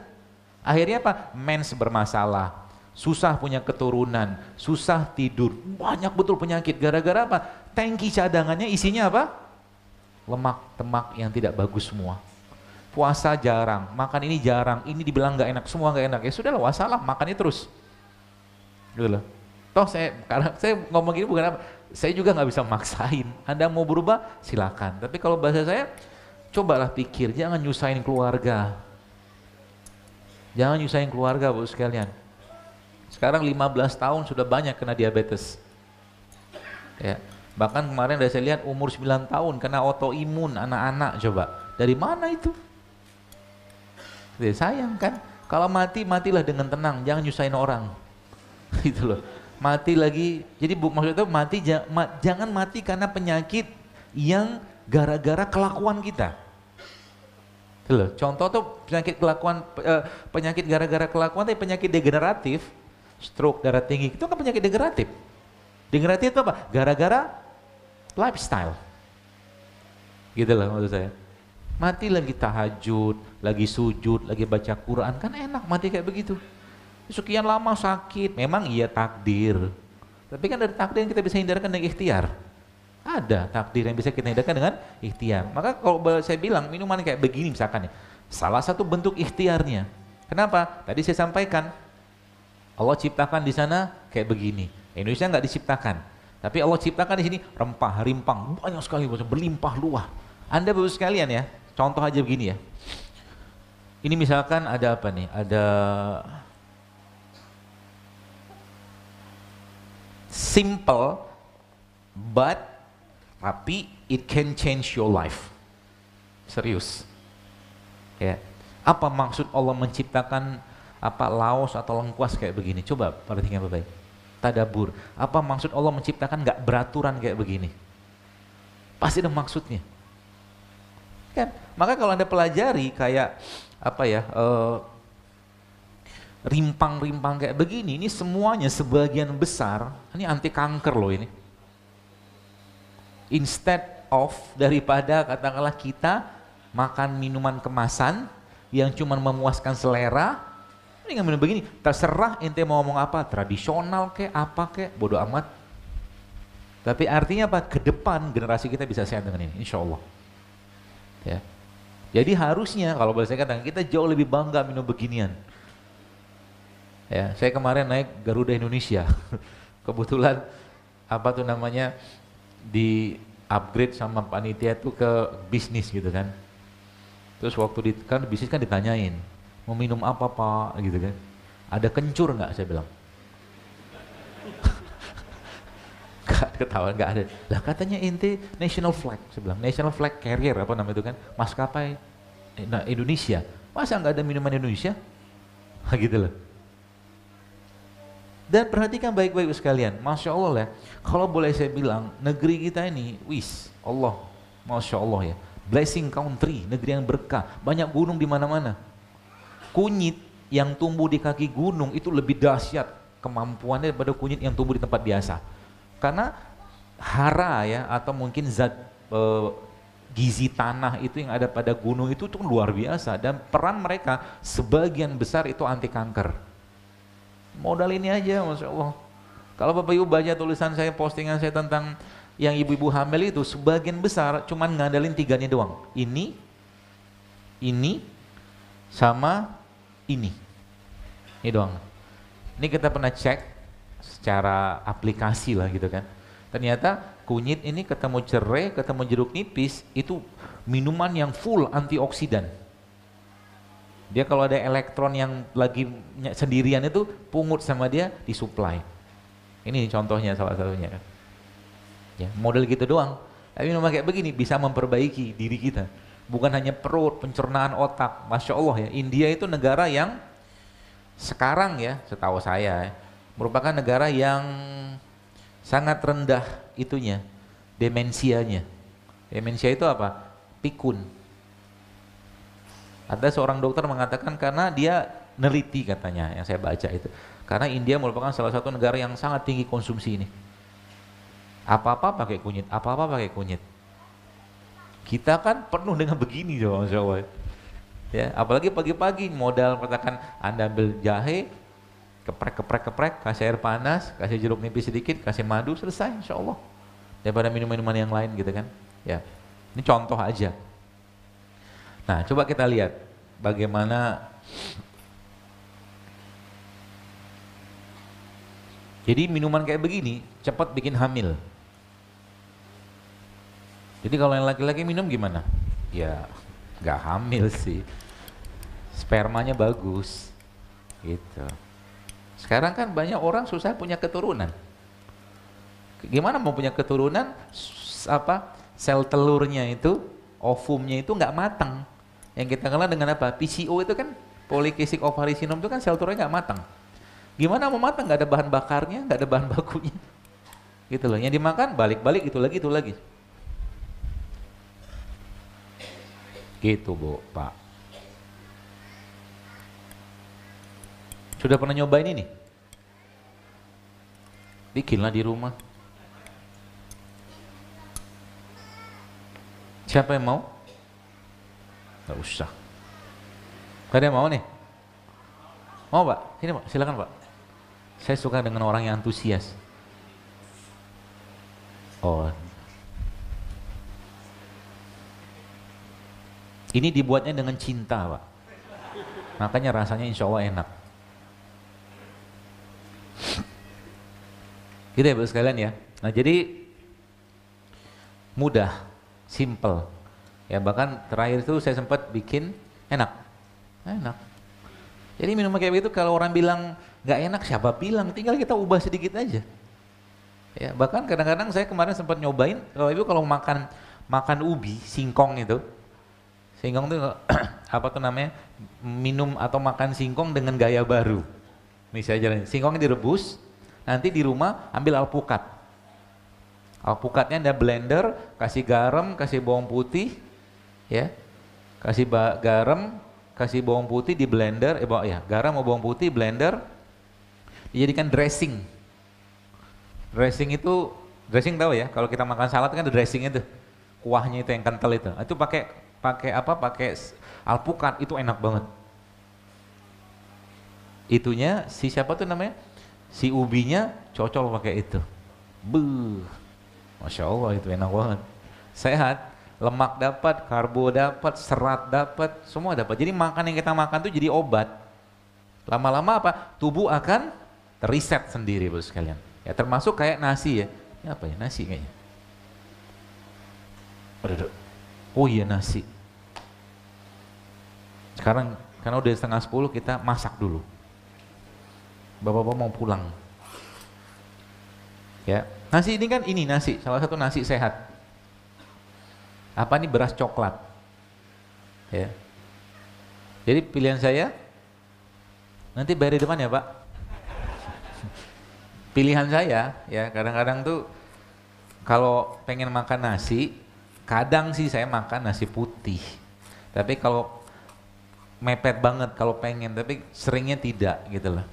Akhirnya apa? Mens bermasalah, susah punya keturunan, susah tidur, banyak betul penyakit. Gara-gara apa? Tangki cadangannya isinya apa? Lemak yang tidak bagus semua. Puasa jarang, makan ini jarang, ini dibilang nggak enak, semua nggak enak. Ya sudahlah, wassalam, makannya terus. Gitu loh. Toh karena saya ngomong gini bukan apa, saya juga nggak bisa maksain. Anda mau berubah, silakan. Tapi kalau bahasa saya, cobalah pikir, jangan nyusahin keluarga. Jangan nyusahin keluarga Bu sekalian. Sekarang 15 tahun sudah banyak kena diabetes. Ya. Bahkan kemarin saya lihat umur 9 tahun kena autoimun anak-anak coba. Dari mana itu? Ya, sayang kan? Kalau mati, matilah dengan tenang, jangan nyusahin orang. Gitu loh. Mati lagi. Jadi maksudnya mati jangan mati karena penyakit yang gara-gara kelakuan kita. Gitu loh. Contoh tuh penyakit gara-gara kelakuan tapi penyakit degeneratif, stroke, darah tinggi, itu kan penyakit degeneratif. Degeneratif itu apa? Gara-gara lifestyle. Gitu loh maksud saya. Mati lagi tahajud, lagi sujud, lagi baca Quran, kan enak mati kayak begitu. Sekian lama sakit, memang iya takdir. Tapi kan dari takdir yang kita bisa hindarkan dengan ikhtiar. Ada takdir yang bisa kita hindarkan dengan ikhtiar. Maka kalau saya bilang minuman kayak begini misalkan ya, salah satu bentuk ikhtiarnya. Kenapa? Tadi saya sampaikan, Allah ciptakan di sana kayak begini. Indonesia nggak diciptakan. Tapi Allah ciptakan di sini rempah, rimpang, banyak sekali, berlimpah luah. Anda baru sekalian ya, contoh aja begini ya. Ini misalkan ada apa nih? Ada simple but tapi it can change your life. Serius. Ya. Apa maksud Allah menciptakan laos atau lengkuas kayak begini? Coba perhatikan baik-baik. Tadabur. Apa maksud Allah menciptakan nggak beraturan kayak begini? Pasti ada maksudnya. Kan? Maka kalau Anda pelajari kayak rimpang-rimpang kayak begini, ini semuanya sebagian besar ini anti kanker loh ini. Instead of daripada katakanlah kita makan minuman kemasan yang cuma memuaskan selera, ini minum begini, terserah ente mau ngomong apa, tradisional kek, apa kek, bodoh amat. Tapi artinya apa? Ke depan generasi kita bisa sehat dengan ini, insya Allah. Ya. Jadi harusnya kalau boleh saya katakan kita jauh lebih bangga minum beginian. Ya, saya kemarin naik Garuda Indonesia. Kebetulan di upgrade sama panitia itu ke bisnis gitu kan. Terus waktu bisnis kan ditanyain, mau minum apa Pak gitu kan. Ada kencur nggak saya bilang. Ketawa nggak ada. Lah katanya ente national flag, saya bilang national flag carrier apa nama itu kan, maskapai Indonesia. Masa nggak ada minuman Indonesia? Gitu loh. Dan perhatikan baik-baik sekalian, masya Allah ya. Kalau boleh saya bilang, negeri kita ini, Allah, masya Allah ya, blessing country, negeri yang berkah, banyak gunung di mana-mana. Kunyit yang tumbuh di kaki gunung itu lebih dahsyat kemampuannya daripada kunyit yang tumbuh di tempat biasa. Karena hara ya atau mungkin zat gizi tanah itu yang ada pada gunung itu tuh luar biasa dan peran mereka sebagian besar itu anti kanker. Modal ini aja masya Allah. Kalau Bapak Ibu baca tulisan saya, postingan saya tentang yang ibu-ibu hamil itu sebagian besar cuman ngandalin 3 nih doang. Ini sama ini doang. Ini kita pernah cek secara aplikasi lah gitu kan. Ternyata kunyit ini ketemu cerai, ketemu jeruk nipis itu minuman yang full antioksidan. Dia kalau ada elektron yang lagi sendirian itu pungut sama dia disuplai. Ini contohnya salah satunya kan. Ya, model gitu doang. Tapi memang kayak begini bisa memperbaiki diri kita. Bukan hanya perut, pencernaan otak. Masya Allah ya, India itu negara yang sekarang ya, setahu saya merupakan negara yang sangat rendah itunya, demensianya. Demensia itu apa? Pikun. Ada seorang dokter mengatakan karena dia neliti katanya, yang saya baca itu. Karena India merupakan salah satu negara yang sangat tinggi konsumsi ini. Apa-apa pakai kunyit, apa-apa pakai kunyit. Kita kan penuh dengan begini loh, Masya Allah. Ya, apalagi pagi-pagi modal katakan Anda ambil jahe, keprek, kasih air panas, kasih jeruk nipis sedikit, kasih madu, selesai insya Allah. Daripada minuman-minuman yang lain gitu kan. Ya, ini contoh aja. Nah, coba kita lihat bagaimana. Jadi minuman kayak begini cepat bikin hamil. Jadi kalau yang laki-laki minum gimana? Ya, nggak hamil sih. Spermanya bagus. Gitu. Sekarang kan banyak orang susah punya keturunan. Gimana mau punya keturunan? Apa? Sel telurnya itu, ovumnya itu nggak matang. Yang kita kenal dengan apa? PCO itu kan, polycystic ovary syndrome itu kan sel telurnya nggak matang. Gimana mau matang? Nggak ada bahan bakarnya, nggak ada bahan bakunya. Gitu loh. Yang dimakan balik-balik itu lagi itu lagi. Gitu Bu, Pak. Sudah pernah nyobain ini? Bikinlah di rumah. Siapa yang mau? Gak usah. Gak ada yang mau nih? Mau Pak? Sini Pak, silakan Pak. Saya suka dengan orang yang antusias. Oh. Ini dibuatnya dengan cinta Pak. Makanya rasanya insya Allah enak. Gitu ya Bu sekalian ya. Nah jadi mudah, simple. Ya bahkan terakhir itu saya sempat bikin enak. Jadi minum kayak begitu kalau orang bilang nggak enak, siapa bilang? Tinggal kita ubah sedikit aja. Ya bahkan kadang-kadang saya kemarin sempat nyobain, kalau ibu kalau makan ubi, singkong itu apa tuh namanya, minum atau makan singkong dengan gaya baru. Nih saya jalanin, singkongnya direbus, nanti di rumah ambil alpukat. Alpukatnya ada blender, kasih garam, kasih bawang putih, ya, kasih garam, kasih bawang putih di blender, garam sama bawang putih blender, dijadikan dressing. Dressing tahu ya, kalau kita makan salad kan ada dressing itu, kuahnya itu yang kental itu. Itu pakai alpukat, itu enak banget. Itunya si siapa tuh namanya? Si ubinya cocol pakai itu. Beuh. Masya Allah itu enak banget. Sehat, lemak dapat, karbo dapat, serat dapat, semua dapat. Jadi makan yang kita makan tuh jadi obat. Lama-lama apa? Tubuh akan terreset sendiri Bos sekalian. Ya termasuk kayak nasi ya. Ini apa ya? Nasi kayaknya. Oh iya nasi. Sekarang karena udah 9:30 kita masak dulu. Bapak-bapak mau pulang. Ya, nasi ini kan nasi, salah satu nasi sehat. Apa nih, beras coklat. Ya. Jadi pilihan saya nanti bayar di depan ya, Pak. Pilihan saya ya, kadang-kadang tuh kalau pengen makan nasi, kadang sih saya makan nasi putih. Tapi kalau mepet banget kalau pengen, tapi seringnya tidak gitu loh.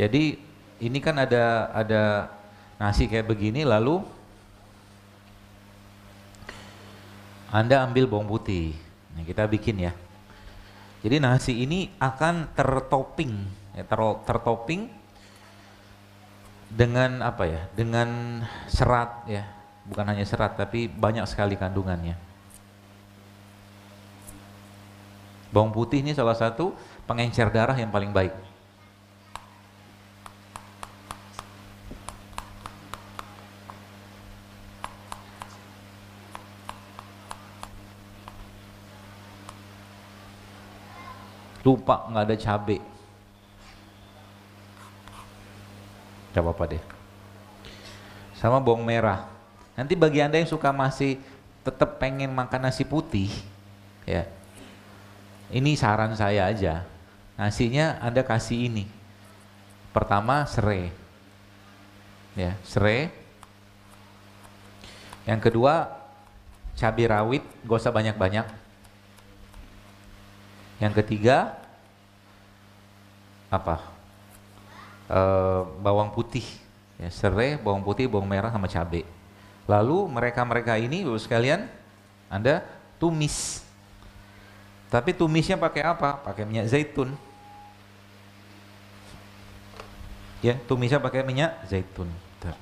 Jadi ini kan ada nasi kayak begini, lalu Anda ambil bawang putih. Nah, kita bikin ya. Jadi nasi ini akan tertopping, ya, tertopping dengan apa ya? Dengan serat ya. Bukan hanya serat tapi banyak sekali kandungannya. Bawang putih ini salah satu pengencer darah yang paling baik. Lupa nggak ada cabai. Gak apa-apa deh. Sama bawang merah. Nanti bagi Anda yang suka masih tetap pengen makan nasi putih, ya. Ini saran saya aja. Nasinya Anda kasih ini. Pertama serai. Ya, serai. Yang kedua cabai rawit, gak usah banyak-banyak. Yang ketiga apa? Bawang putih, ya, serai, bawang putih, bawang merah sama cabai. Lalu mereka ini Bapak sekalian, Anda tumis. Tapi tumisnya pakai apa? Pakai minyak zaitun. Ya, tumisnya pakai minyak zaitun. Bentar.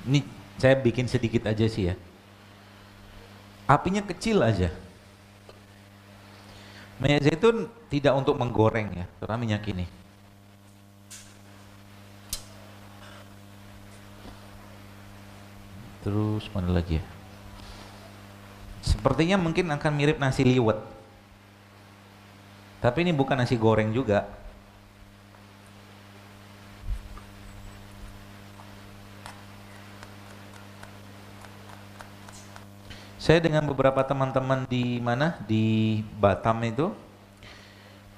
Ini saya bikin sedikit aja sih ya. Apinya kecil aja. Minyak zaitun tidak untuk menggoreng ya, karena minyak ini. Terus mana lagi ya? Sepertinya mungkin akan mirip nasi liwet. Tapi ini bukan nasi goreng juga. Saya dengan beberapa teman-teman di mana? Di Batam itu,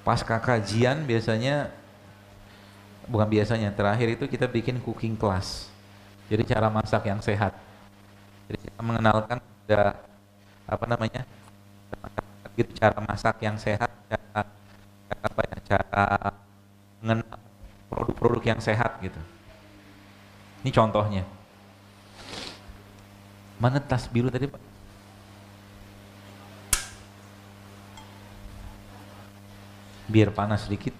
pasca kajian biasanya, bukan biasanya, terakhir itu kita bikin cooking class. Jadi cara masak yang sehat. Jadi kita mengenalkan ada apa namanya? Gitu cara masak yang sehat, cara apa ya? Cara mengenal produk-produk yang sehat gitu. Ini contohnya. Mana tas biru tadi, Pak? Biar panas sedikit.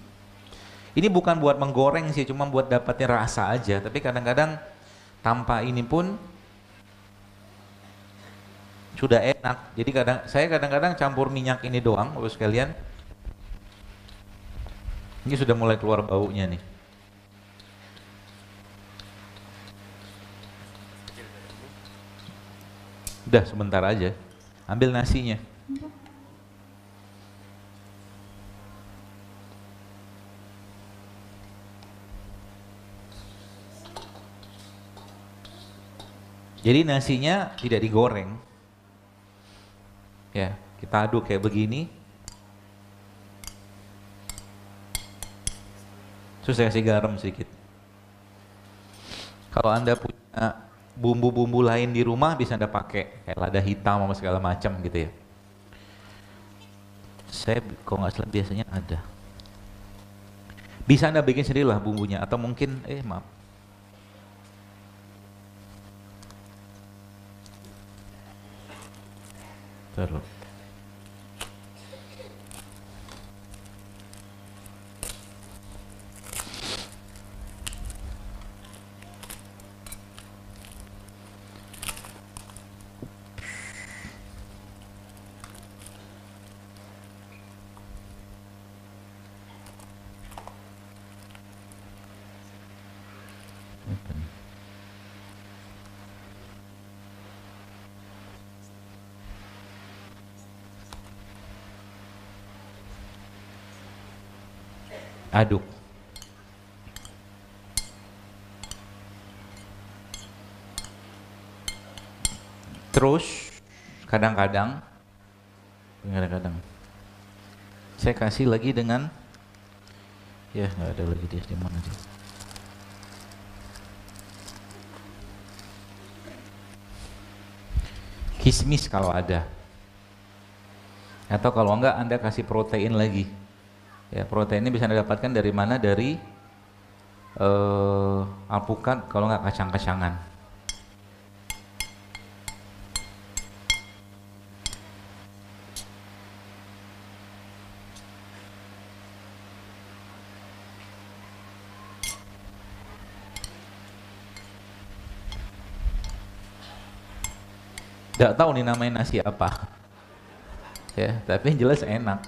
Ini bukan buat menggoreng sih, cuma buat dapatin rasa aja. Tapi kadang-kadang tanpa ini pun sudah enak. Jadi saya kadang-kadang campur minyak ini doang, Bapak sekalian. Ini sudah mulai keluar baunya nih. Udah sebentar aja. Ambil nasinya. Jadi nasinya tidak digoreng. Ya, kita aduk kayak begini. Terus saya kasih garam sedikit. Kalau Anda punya bumbu-bumbu lain di rumah bisa Anda pakai, kayak lada hitam sama segala macam gitu ya. Saya kalau nggak salah biasanya ada. Bisa Anda bikin sendiri lah bumbunya, atau mungkin maaf. Terus. Aduk. Terus kadang-kadang saya kasih lagi dengan nggak ada lagi dia di mana dia. Kismis kalau ada. Atau kalau enggak Anda kasih protein lagi. Ya, proteinnya bisa Anda dapatkan dari mana? Dari alpukat, kalau enggak kacang-kacangan. Nggak tahu nih namanya nasi apa. Ya, tapi yang jelas enak.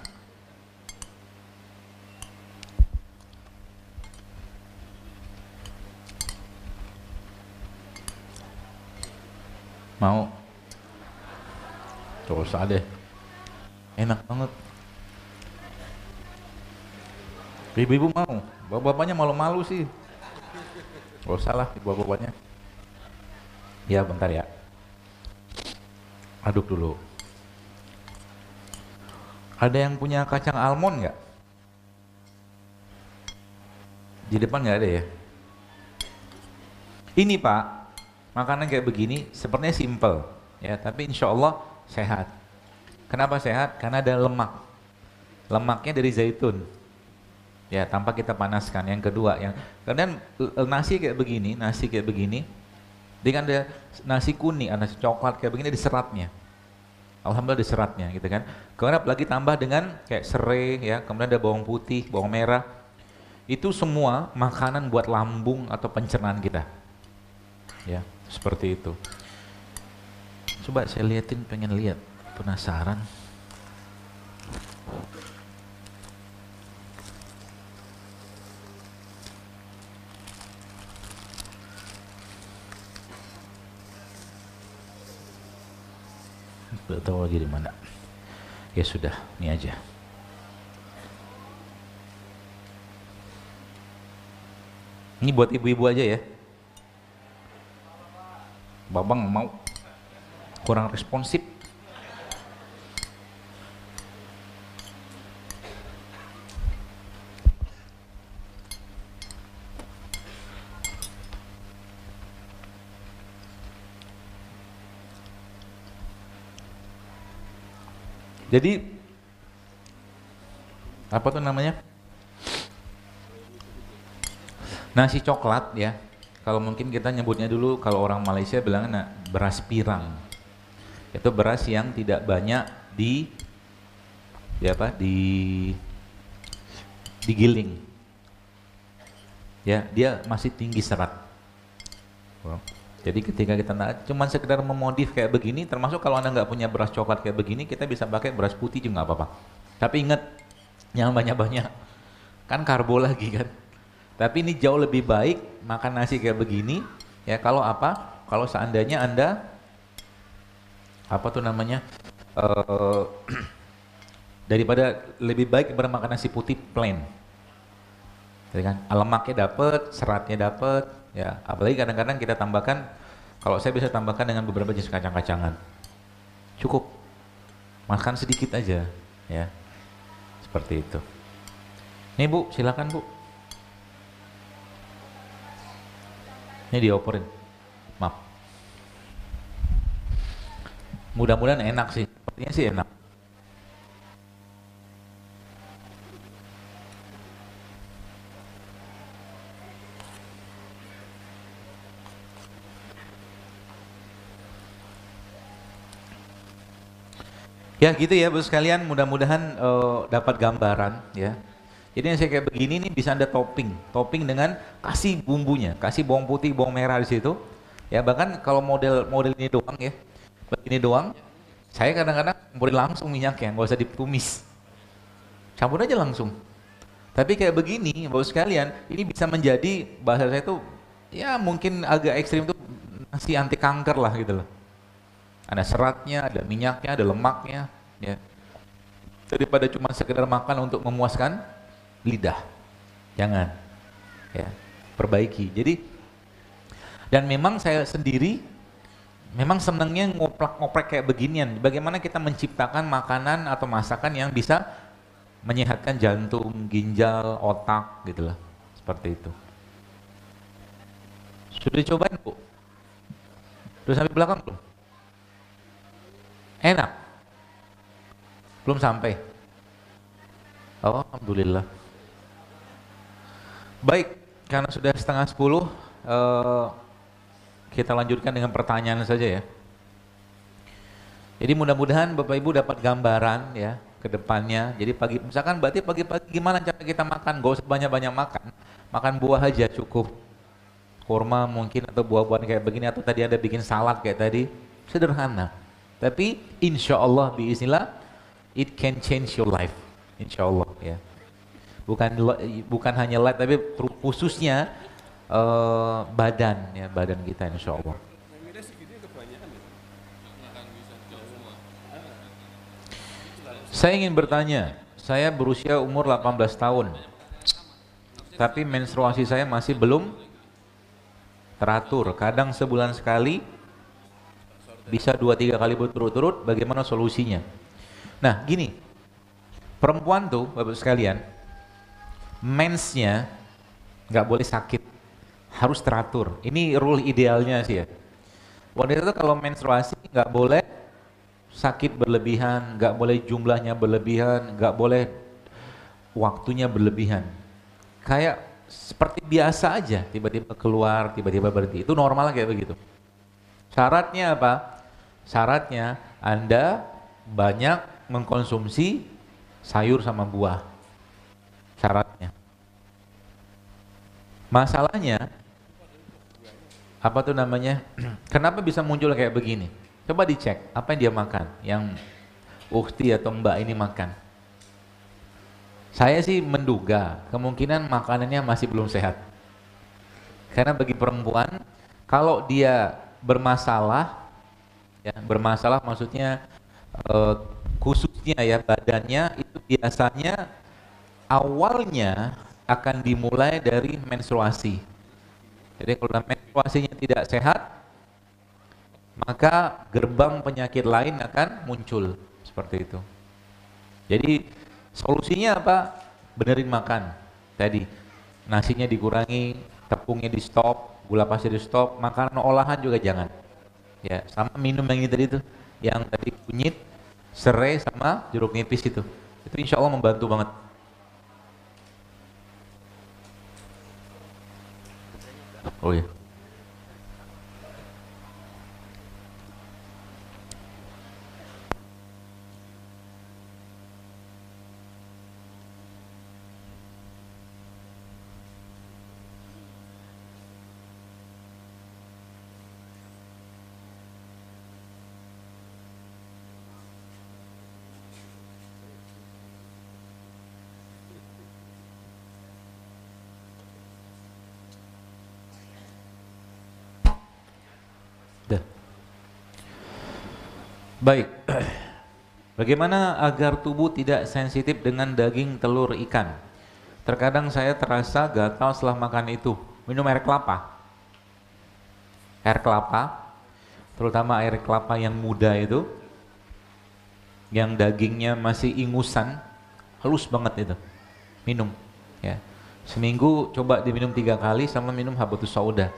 Mau? Gak usah deh. Enak banget. Ibu-ibu mau, bapak-bapaknya malu-malu sih. Gak usah lah bapak-bapaknya. Ya bentar ya. Aduk dulu. Ada yang punya kacang almond nggak? Di depan nggak ada ya? Ini Pak, makanan kayak begini sepertinya simple ya, tapi insya Allah sehat. Kenapa sehat? Karena ada lemak. Lemaknya dari zaitun. Ya, tanpa kita panaskan. Yang kedua, kemudian nasi kayak begini, dengan ada nasi kuning, nasi coklat kayak begini, ada seratnya. Alhamdulillah ada seratnya gitu kan. Kemudian apalagi tambah dengan kayak serai ya, kemudian ada bawang putih, bawang merah. Itu semua makanan buat lambung atau pencernaan kita. Ya, seperti itu. Coba saya liatin, pengen lihat, penasaran. Tidak tahu lagi di mana. Ya sudah, ini aja. Ini buat ibu-ibu aja ya. Babang mau kurang responsif. Jadi apa tuh namanya? Nasi coklat ya. Kalau mungkin kita nyebutnya dulu, kalau orang Malaysia bilang beras pirang. Itu beras yang tidak banyak digiling. Ya, dia masih tinggi serat. Jadi ketika kita cuman sekedar memodif kayak begini, termasuk kalau Anda nggak punya beras coklat kayak begini, kita bisa pakai beras putih juga nggak apa-apa. Tapi ingat, jangan banyak-banyak. Kan karbo lagi kan. Tapi ini jauh lebih baik makan nasi kayak begini, ya kalau apa? Kalau seandainya Anda, daripada lebih baik bermakan nasi putih plain. Jadi kan, lemaknya dapat, seratnya dapat, ya. Apalagi kadang-kadang kita tambahkan, kalau saya bisa tambahkan dengan beberapa jenis kacang-kacangan. Cukup, makan sedikit aja, ya. Seperti itu. Nih Bu, silakan Bu. Ini dioperin, maaf. Mudah-mudahan enak sih, sepertinya sih enak. Ya gitu ya Bu sekalian, mudah-mudahan dapat gambaran ya. Jadi yang saya kayak begini nih bisa Anda topping dengan kasih bumbunya, kasih bawang putih, bawang merah di situ. Ya bahkan kalau model ini doang ya, begini doang, saya kadang-kadang campurin langsung minyaknya, nggak usah ditumis, campur aja langsung. Tapi kayak begini, Bapak sekalian, ini bisa menjadi bahasa saya tuh, ya mungkin agak ekstrim tuh nasi anti kanker lah gitu loh. Ada seratnya, ada minyaknya, ada lemaknya, ya. Daripada cuma sekedar makan untuk memuaskan lidah, jangan, ya, perbaiki. Jadi, dan memang saya sendiri memang senangnya ngoprek kayak beginian. Bagaimana kita menciptakan makanan atau masakan yang bisa menyehatkan jantung, ginjal, otak, gitu lah, seperti itu. Sudah dicobain Bu? Sudah sampai belakang belum? Enak? Belum sampai? Oh, alhamdulillah. Baik, karena sudah 9:30, kita lanjutkan dengan pertanyaan saja ya. Jadi mudah-mudahan Bapak Ibu dapat gambaran ya ke depannya. Jadi misalkan berarti pagi-pagi gimana cara kita makan? Gak usah banyak-banyak makan buah aja cukup. Kurma mungkin atau buah-buahan kayak begini, atau tadi Anda bikin salad kayak tadi, sederhana. Tapi insya Allah biiznillah it can change your life, insya Allah ya. Bukan hanya light, tapi khususnya badan ya, badan kita insya Allah. Saya ingin bertanya, saya berusia umur 18 tahun, tapi menstruasi saya masih belum teratur. Kadang sebulan sekali, bisa 2-3 kali berturut-turut. Bagaimana solusinya? Nah gini, perempuan tuh Bapak sekalian, mensnya nggak boleh sakit, harus teratur. Ini rule idealnya sih ya. Wanita itu kalau menstruasi nggak boleh sakit berlebihan, nggak boleh jumlahnya berlebihan, nggak boleh waktunya berlebihan. Kayak seperti biasa aja, tiba-tiba keluar, tiba-tiba berhenti. Itu normal kayak begitu. Syaratnya apa? Syaratnya Anda banyak mengkonsumsi sayur sama buah. Syaratnya. Masalahnya apa tuh namanya? Kenapa bisa muncul kayak begini? Coba dicek apa yang dia makan, yang ukhti atau mbak ini makan. Saya sih menduga kemungkinan makanannya masih belum sehat. Karena bagi perempuan, kalau dia bermasalah, ya bermasalah maksudnya eh, khususnya ya badannya itu biasanya awalnya akan dimulai dari menstruasi. Jadi kalau menstruasinya tidak sehat, maka gerbang penyakit lain akan muncul seperti itu. Jadi solusinya apa? Benerin makan. Tadi nasinya dikurangi, tepungnya di stop, gula pasir di stop, makanan olahan juga jangan. Ya, sama minum yang ini tadi itu, yang tadi kunyit, serai sama jeruk nipis itu. Itu insya Allah membantu banget. Oh ya. Dah. Baik. Bagaimana agar tubuh tidak sensitif dengan daging telur ikan? Terkadang saya terasa gatal setelah makan itu. Minum air kelapa. Air kelapa, terutama air kelapa yang muda itu, yang dagingnya masih ingusan, halus banget itu. Minum, ya. Seminggu coba diminum 3 kali sama minum habatus sauda.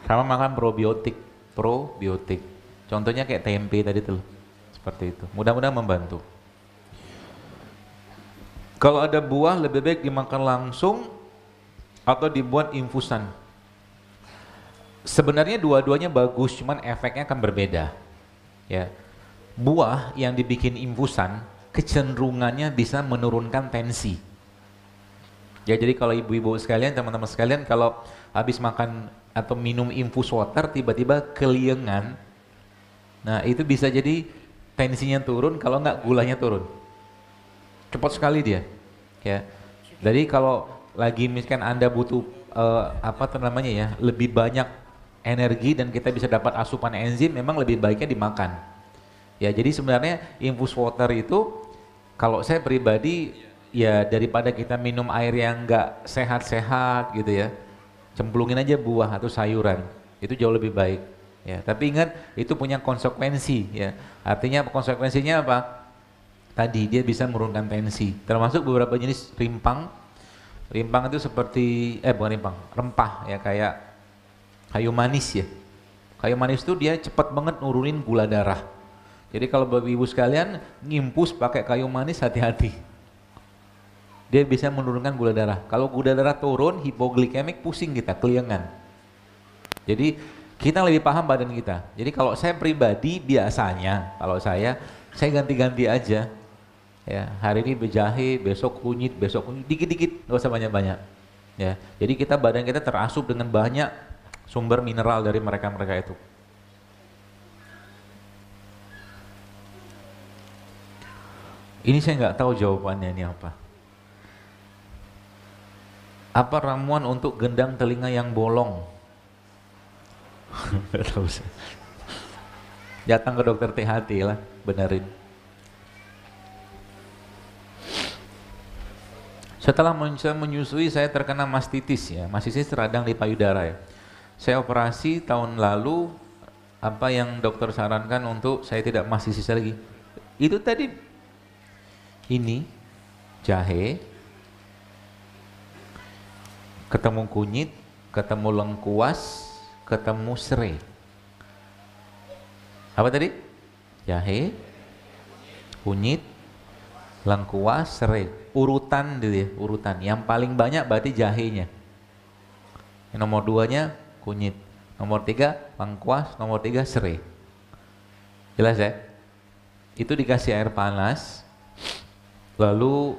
Sama makan probiotik, probiotik. Contohnya kayak tempe tadi tuh, seperti itu. Mudah-mudahan membantu. Kalau ada buah lebih baik dimakan langsung atau dibuat infusan. Sebenarnya dua-duanya bagus, cuman efeknya akan berbeda. Ya, buah yang dibikin infusan kecenderungannya bisa menurunkan tensi. Ya, jadi kalau ibu-ibu sekalian, teman-teman sekalian, kalau habis makan atau minum infus water tiba-tiba keliengan, nah itu bisa jadi tensinya turun, kalau nggak gulanya turun. Cepat sekali dia. Ya, jadi kalau lagi misalkan Anda butuh apa tuh namanya ya, lebih banyak energi dan kita bisa dapat asupan enzim, memang lebih baiknya dimakan. Ya, jadi sebenarnya infus water itu kalau saya pribadi ya daripada kita minum air yang nggak sehat-sehat gitu ya, cemplungin aja buah atau sayuran, itu jauh lebih baik. Ya, tapi ingat itu punya konsekuensi ya. Artinya konsekuensinya apa? Tadi dia bisa menurunkan tensi. Termasuk beberapa jenis rimpang. Rimpang itu seperti bukan rimpang, rempah ya kayak kayu manis ya. Kayu manis itu dia cepat banget nurunin gula darah. Jadi kalau bapak ibu sekalian ngimpus pakai kayu manis hati-hati. Dia bisa menurunkan gula darah. Kalau gula darah turun, hipoglikemik, pusing kita, keliengan. Jadi kita lebih paham badan kita. Jadi kalau saya pribadi biasanya, kalau saya ganti-ganti aja. Ya, hari ini berjahe, besok kunyit, dikit-dikit, nggak usah banyak-banyak. Ya, jadi badan kita terasup dengan banyak sumber mineral dari mereka-mereka itu. Ini saya nggak tahu jawabannya ini apa. Apa ramuan untuk gendang telinga yang bolong? Nggak tahu sih. Datang ke dokter THT lah, benerin. Setelah menyusui saya terkena mastitis ya, mastitis radang di payudara ya. Saya operasi tahun lalu, apa yang dokter sarankan untuk saya tidak mastitis lagi? Itu tadi, ini jahe, ketemu kunyit, ketemu lengkuas, ketemu serai. Apa tadi? Jahe, kunyit, lengkuas, serai. Urutan gitu ya, urutan. Yang paling banyak berarti jahenya. Yang nomor 2-nya kunyit. Nomor 3 lengkuas, nomor 3 serai. Jelas ya? Itu dikasih air panas, lalu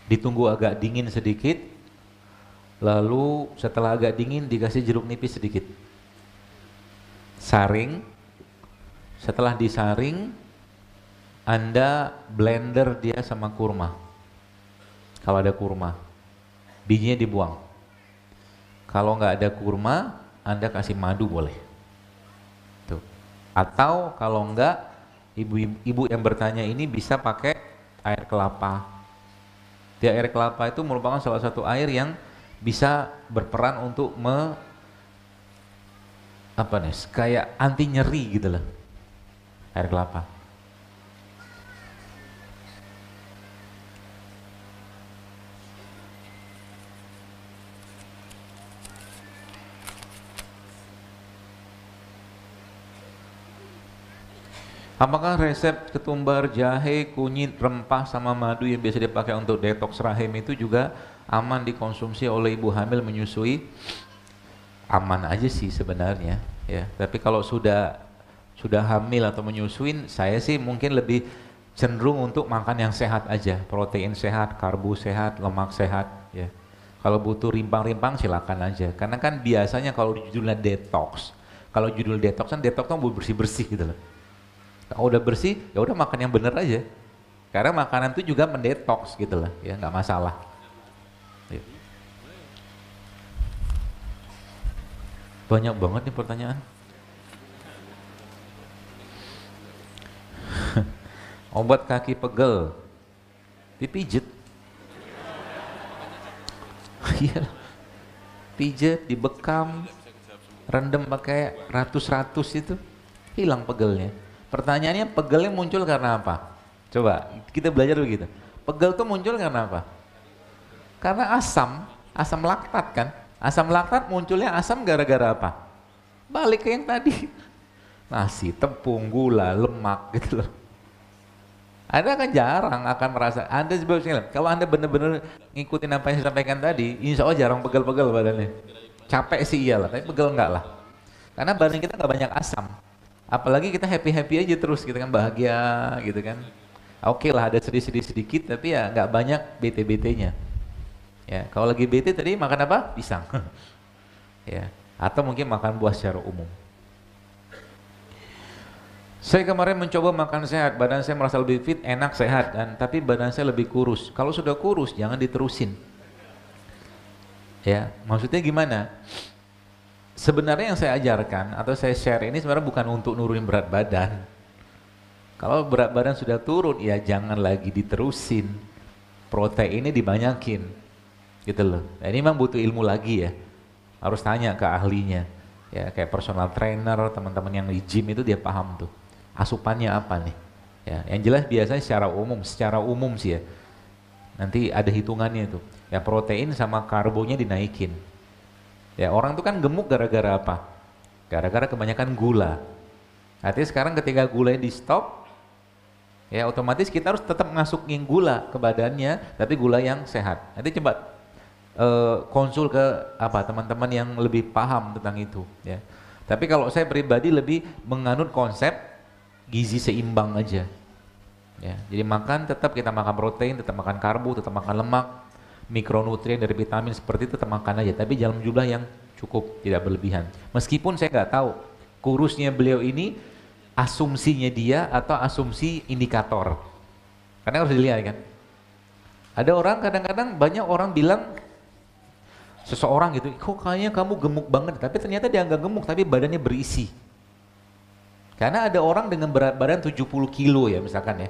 ditunggu agak dingin sedikit, lalu setelah agak dingin dikasih jeruk nipis sedikit. Saring, setelah disaring Anda blender dia sama kurma. Kalau ada kurma, bijinya dibuang. Kalau nggak ada kurma, Anda kasih madu boleh. Tuh. Atau kalau enggak, Ibu yang bertanya ini bisa pakai air kelapa. Dia air kelapa itu merupakan salah satu air yang bisa berperan untuk apa nih, kayak anti nyeri gitu loh, air kelapa. Apakah resep ketumbar, jahe, kunyit, rempah, sama madu yang biasa dipakai untuk detoks rahim itu juga aman dikonsumsi oleh ibu hamil menyusui? Aman aja sih sebenarnya, ya. Tapi kalau sudah hamil atau menyusuin, saya sih mungkin lebih cenderung untuk makan yang sehat aja, protein sehat, karbo sehat, lemak sehat, ya. Kalau butuh rimpang-rimpang silakan aja. Karena kan biasanya kalau judulnya detox, kalau judul detox kan detox tuh bersih-bersih gitu loh. Kalau udah bersih, ya udah makan yang bener aja. Karena makanan itu juga mendetoks gitu lah, ya nggak masalah. Ya. Banyak banget nih pertanyaan. Obat kaki pegel, dipijet. Iya, pijet, dibekam, rendam pakai ratus-ratus itu, hilang pegelnya. Pertanyaannya, pegelnya muncul karena apa? Coba kita belajar begitu. Pegel tuh muncul karena apa? Karena asam laktat kan. Asam laktat munculnya asam gara-gara apa? Balik ke yang tadi. Nasi, tepung, gula, lemak gitu loh. Anda kan jarang akan merasa, Anda sebetulnya, kalau Anda benar-benar ngikutin apa yang saya sampaikan tadi, insya Allah jarang pegel-pegel badannya. Capek sih iyalah, tapi pegel enggak lah. Karena badan kita nggak banyak asam. Apalagi kita happy-happy aja terus, kita kan bahagia gitu kan. Oke lah, ada sedih-sedih sedikit, tapi ya nggak banyak bete-betenya. Ya, kalau lagi bete tadi makan apa? Pisang. Ya, atau mungkin makan buah secara umum. Saya kemarin mencoba makan sehat, badan saya merasa lebih fit, enak, sehat, tapi badan saya lebih kurus. Kalau sudah kurus, jangan diterusin. Ya, maksudnya gimana? Sebenarnya yang saya ajarkan atau saya share ini sebenarnya bukan untuk nurunin berat badan. Kalau berat badan sudah turun, ya jangan lagi diterusin. Proteinnya dibanyakin. Gitu loh. Nah, ini memang butuh ilmu lagi ya. Harus tanya ke ahlinya. Ya, kayak personal trainer, teman-teman yang di gym itu dia paham tuh. Asupannya apa nih? Ya, yang jelas biasanya secara umum sih ya. Nanti ada hitungannya tuh. Ya, protein sama karbonya dinaikin. Ya, orang tuh kan gemuk gara-gara apa? Gara-gara kebanyakan gula. Artinya sekarang ketika gulanya di stop, ya otomatis kita harus tetap masukin gula ke badannya, tapi gula yang sehat. Nanti coba konsul ke apa teman-teman yang lebih paham tentang itu. Ya. Tapi kalau saya pribadi lebih menganut konsep gizi seimbang aja. Ya, jadi tetap kita makan protein, tetap makan karbo, tetap makan lemak, mikronutrien dari vitamin seperti itu tetap makan aja, tapi dalam jumlah yang cukup, tidak berlebihan. Meskipun saya nggak tahu kurusnya beliau ini asumsinya dia atau asumsi indikator, karena harus dilihat kan. Ada orang kadang-kadang banyak orang bilang seseorang gitu, kok kayaknya kamu gemuk banget, tapi ternyata dia nggak gemuk, tapi badannya berisi. Karena ada orang dengan berat badan 70 kilo ya misalkan ya.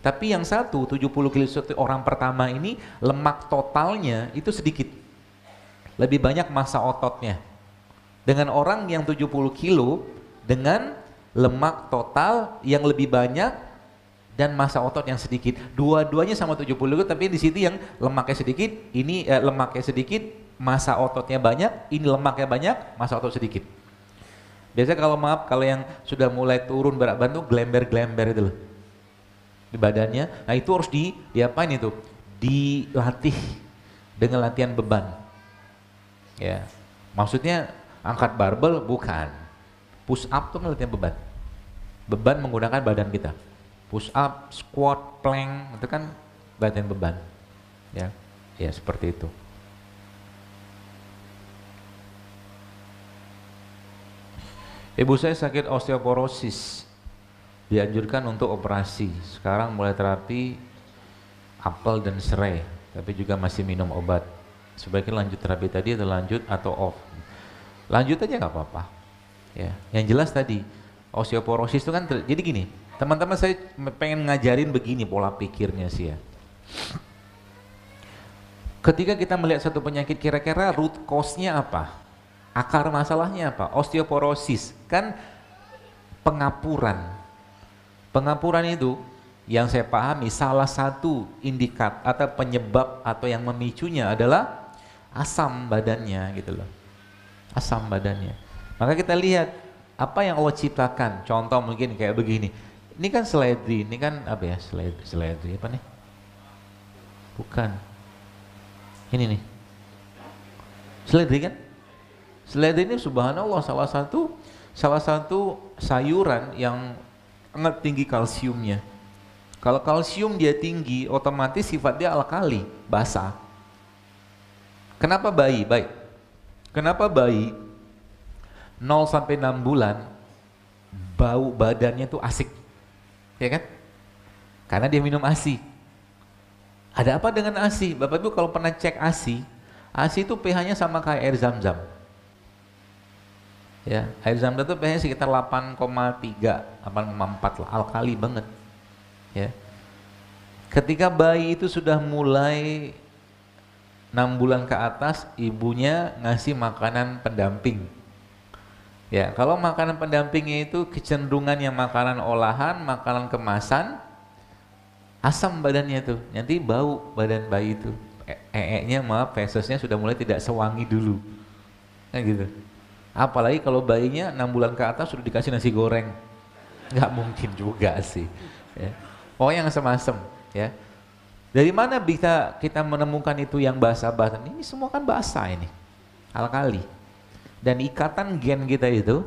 Tapi yang 70 kilo orang pertama ini lemak totalnya itu sedikit. Lebih banyak massa ototnya. Dengan orang yang 70 kilo dengan lemak total yang lebih banyak dan massa otot yang sedikit. Dua-duanya sama 70 kilo, tapi di situ yang lemaknya sedikit, ini lemaknya sedikit, massa ototnya banyak, ini lemaknya banyak, massa otot sedikit. Biasanya kalau yang sudah mulai turun berat badan tuh glember-glember itu loh di badannya. Nah itu harus diapain itu? Dilatih dengan latihan beban. Ya, maksudnya angkat barbel bukan. Push up tuh latihan beban. Beban menggunakan badan kita. Push up, squat, plank itu kan latihan beban. Ya, ya seperti itu. Ibu saya sakit osteoporosis, dianjurkan untuk operasi. Sekarang mulai terapi apel dan serai, tapi juga masih minum obat. Sebaiknya lanjut terapi tadi atau lanjut atau off? Lanjut aja nggak apa-apa. Ya, yang jelas tadi osteoporosis itu kan jadi gini, Teman-teman, saya pengen ngajarin begini pola pikirnya sih ya. Ketika kita melihat satu penyakit, kira-kira root cause-nya apa? Akar masalahnya apa? Osteoporosis, kan pengapuran. Pengapuran itu yang saya pahami salah satu indikat atau penyebab atau yang memicunya adalah asam badannya gitu loh. Asam badannya. Maka kita lihat apa yang Allah ciptakan. Contoh mungkin kayak begini. Ini kan seledri, ini kan apa ya? Seledri apa nih? Bukan. Ini nih. Seledri kan? Seledri ini subhanallah salah satu sayuran yang sangat tinggi kalsiumnya. Kalau kalsium dia tinggi, otomatis sifat dia alkali, basah. Kenapa bayi? Baik. Kenapa bayi 0 sampai 6 bulan bau badannya tuh asik? Ya kan? Karena dia minum ASI. Ada apa dengan ASI? Bapak Ibu kalau pernah cek ASI, ASI itu pH-nya sama kayak air zam-zam. Ya, air zam-zam itu pH-nya sekitar 8,3, 8,4 lah, alkali banget. Ya. Ketika bayi itu sudah mulai 6 bulan ke atas, ibunya ngasih makanan pendamping. Ya, kalau makanan pendampingnya itu kecenderungan yang makanan olahan, makanan kemasan, asam badannya tuh, nanti bau badan bayi itu. Nya maaf, fesesnya sudah mulai tidak sewangi dulu. Nah gitu. Apalagi kalau bayinya 6 bulan ke atas sudah dikasih nasi goreng. Nggak mungkin juga sih. Ya. Pokoknya yang asam-asam. Ya. Dari mana bisa kita menemukan itu yang basah-basah? Ini semua kan basah ini. Alkali. Dan ikatan gen kita itu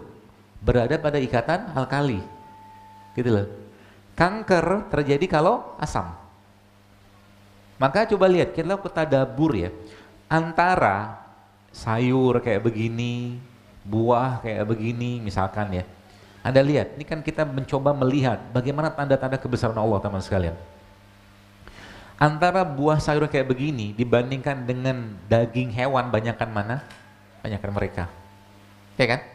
berada pada ikatan alkali. Gitu loh. Kanker terjadi kalau asam. Maka coba lihat, kita tadabbur ya. Antara sayur kayak begini, buah kayak begini misalkan ya. Anda lihat, ini kan kita mencoba melihat bagaimana tanda-tanda kebesaran Allah teman sekalian. Antara buah sayur kayak begini dibandingkan dengan daging hewan, banyakkan mana? Banyakkan mereka. Ya kan?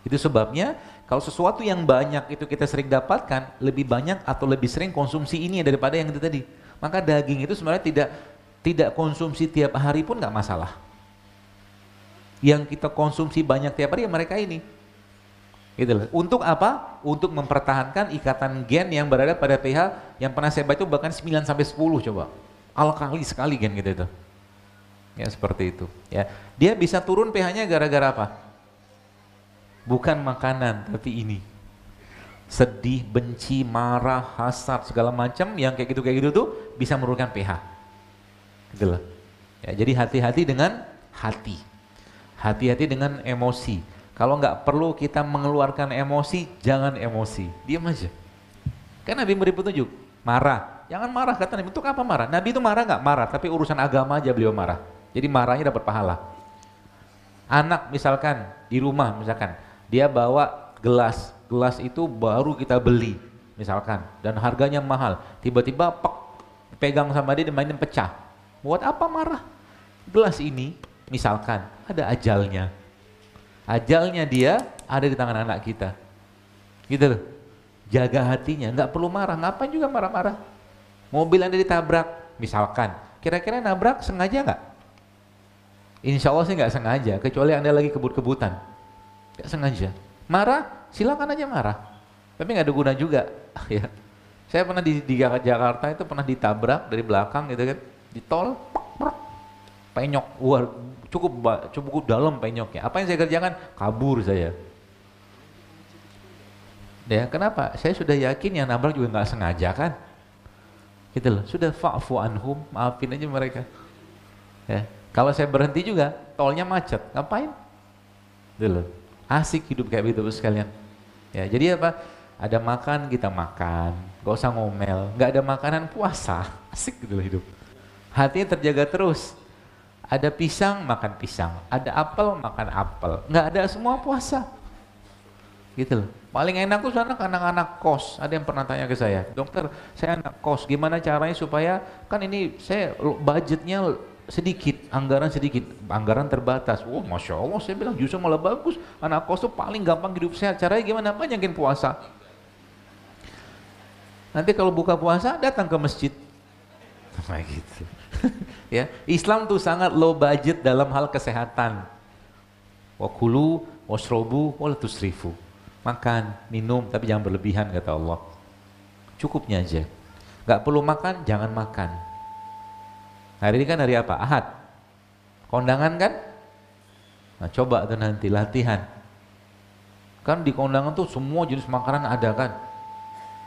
Itu sebabnya kalau sesuatu yang banyak itu kita sering dapatkan, lebih banyak atau lebih sering konsumsi ini daripada yang itu tadi. Maka daging itu sebenarnya tidak konsumsi tiap hari pun nggak masalah. Yang kita konsumsi banyak tiap hari ya mereka ini. Gitu loh. Untuk apa? Untuk mempertahankan ikatan gen yang berada pada pH yang pernah saya baca itu bahkan 9 sampai 10 coba. Alkali sekali gen gitu itu. Ya seperti itu, ya. Dia bisa turun pH-nya gara-gara apa? Bukan makanan, tapi ini. Sedih, benci, marah, hasad, segala macam yang kayak gitu tuh bisa menurunkan pH. Gitu loh. Ya, jadi hati-hati dengan hati. Hati-hati dengan emosi. Kalau nggak perlu kita mengeluarkan emosi, jangan emosi. Diam aja. Kan Nabi beri petunjuk, marah. Jangan marah, kata Nabi. Untuk apa marah? Nabi itu marah nggak? Marah, tapi urusan agama aja beliau marah. Jadi marahnya dapat pahala. Anak misalkan di rumah misalkan, dia bawa gelas itu baru kita beli misalkan, dan harganya mahal. Tiba-tiba pegang sama dia dimainin pecah. Buat apa marah? Gelas ini misalkan ada ajalnya. Ajalnya dia ada di tangan anak kita. Gitu loh. Jaga hatinya, nggak perlu marah. Ngapain juga marah-marah? Mobil Anda ditabrak, misalkan. Kira-kira nabrak sengaja nggak? Insya Allah sih nggak sengaja, kecuali Anda lagi kebut-kebutan. Nggak sengaja. Marah, silakan aja marah. Tapi nggak ada guna juga. Ya. Saya pernah di Jakarta itu pernah ditabrak dari belakang gitu kan. Di tol, penyok. Wah, cukup dalam penyoknya. Apa yang saya kerjakan? Kabur saya. Ya, kenapa? Saya sudah yakin yang nabrak juga nggak sengaja kan? Gitu loh. Sudah fa'fu anhum, maafin aja mereka. Ya. Kalau saya berhenti juga, tolnya macet. Ngapain? Gitu loh. Asik hidup kayak gitu sekalian. Ya, jadi apa? Ada makan kita makan, gak usah ngomel. Gak ada makanan puasa, asik gitu loh hidup. Hatinya terjaga terus. Ada pisang makan pisang, ada apel makan apel. Nggak ada semua puasa. Gitu loh. Paling enak tuh anak-anak kos. Ada yang pernah tanya ke saya, dokter, saya anak kos, gimana caranya supaya kan ini saya budgetnya sedikit, anggaran terbatas. Wah, masya Allah, saya bilang justru malah bagus. Anak kos tuh paling gampang hidup sehat. Caranya gimana? Banyakin puasa. Nanti kalau buka puasa datang ke masjid. Nah, gitu. Ya, Islam tuh sangat low budget dalam hal kesehatan. Wa kulu washrobu wala tusrifu. Makan, minum, tapi jangan berlebihan kata Allah. Cukupnya aja. Gak perlu makan, jangan makan. Hari ini kan hari apa? Ahad. Kondangan kan? Nah, coba tuh nanti latihan. Kan di kondangan tuh semua jenis makanan ada kan?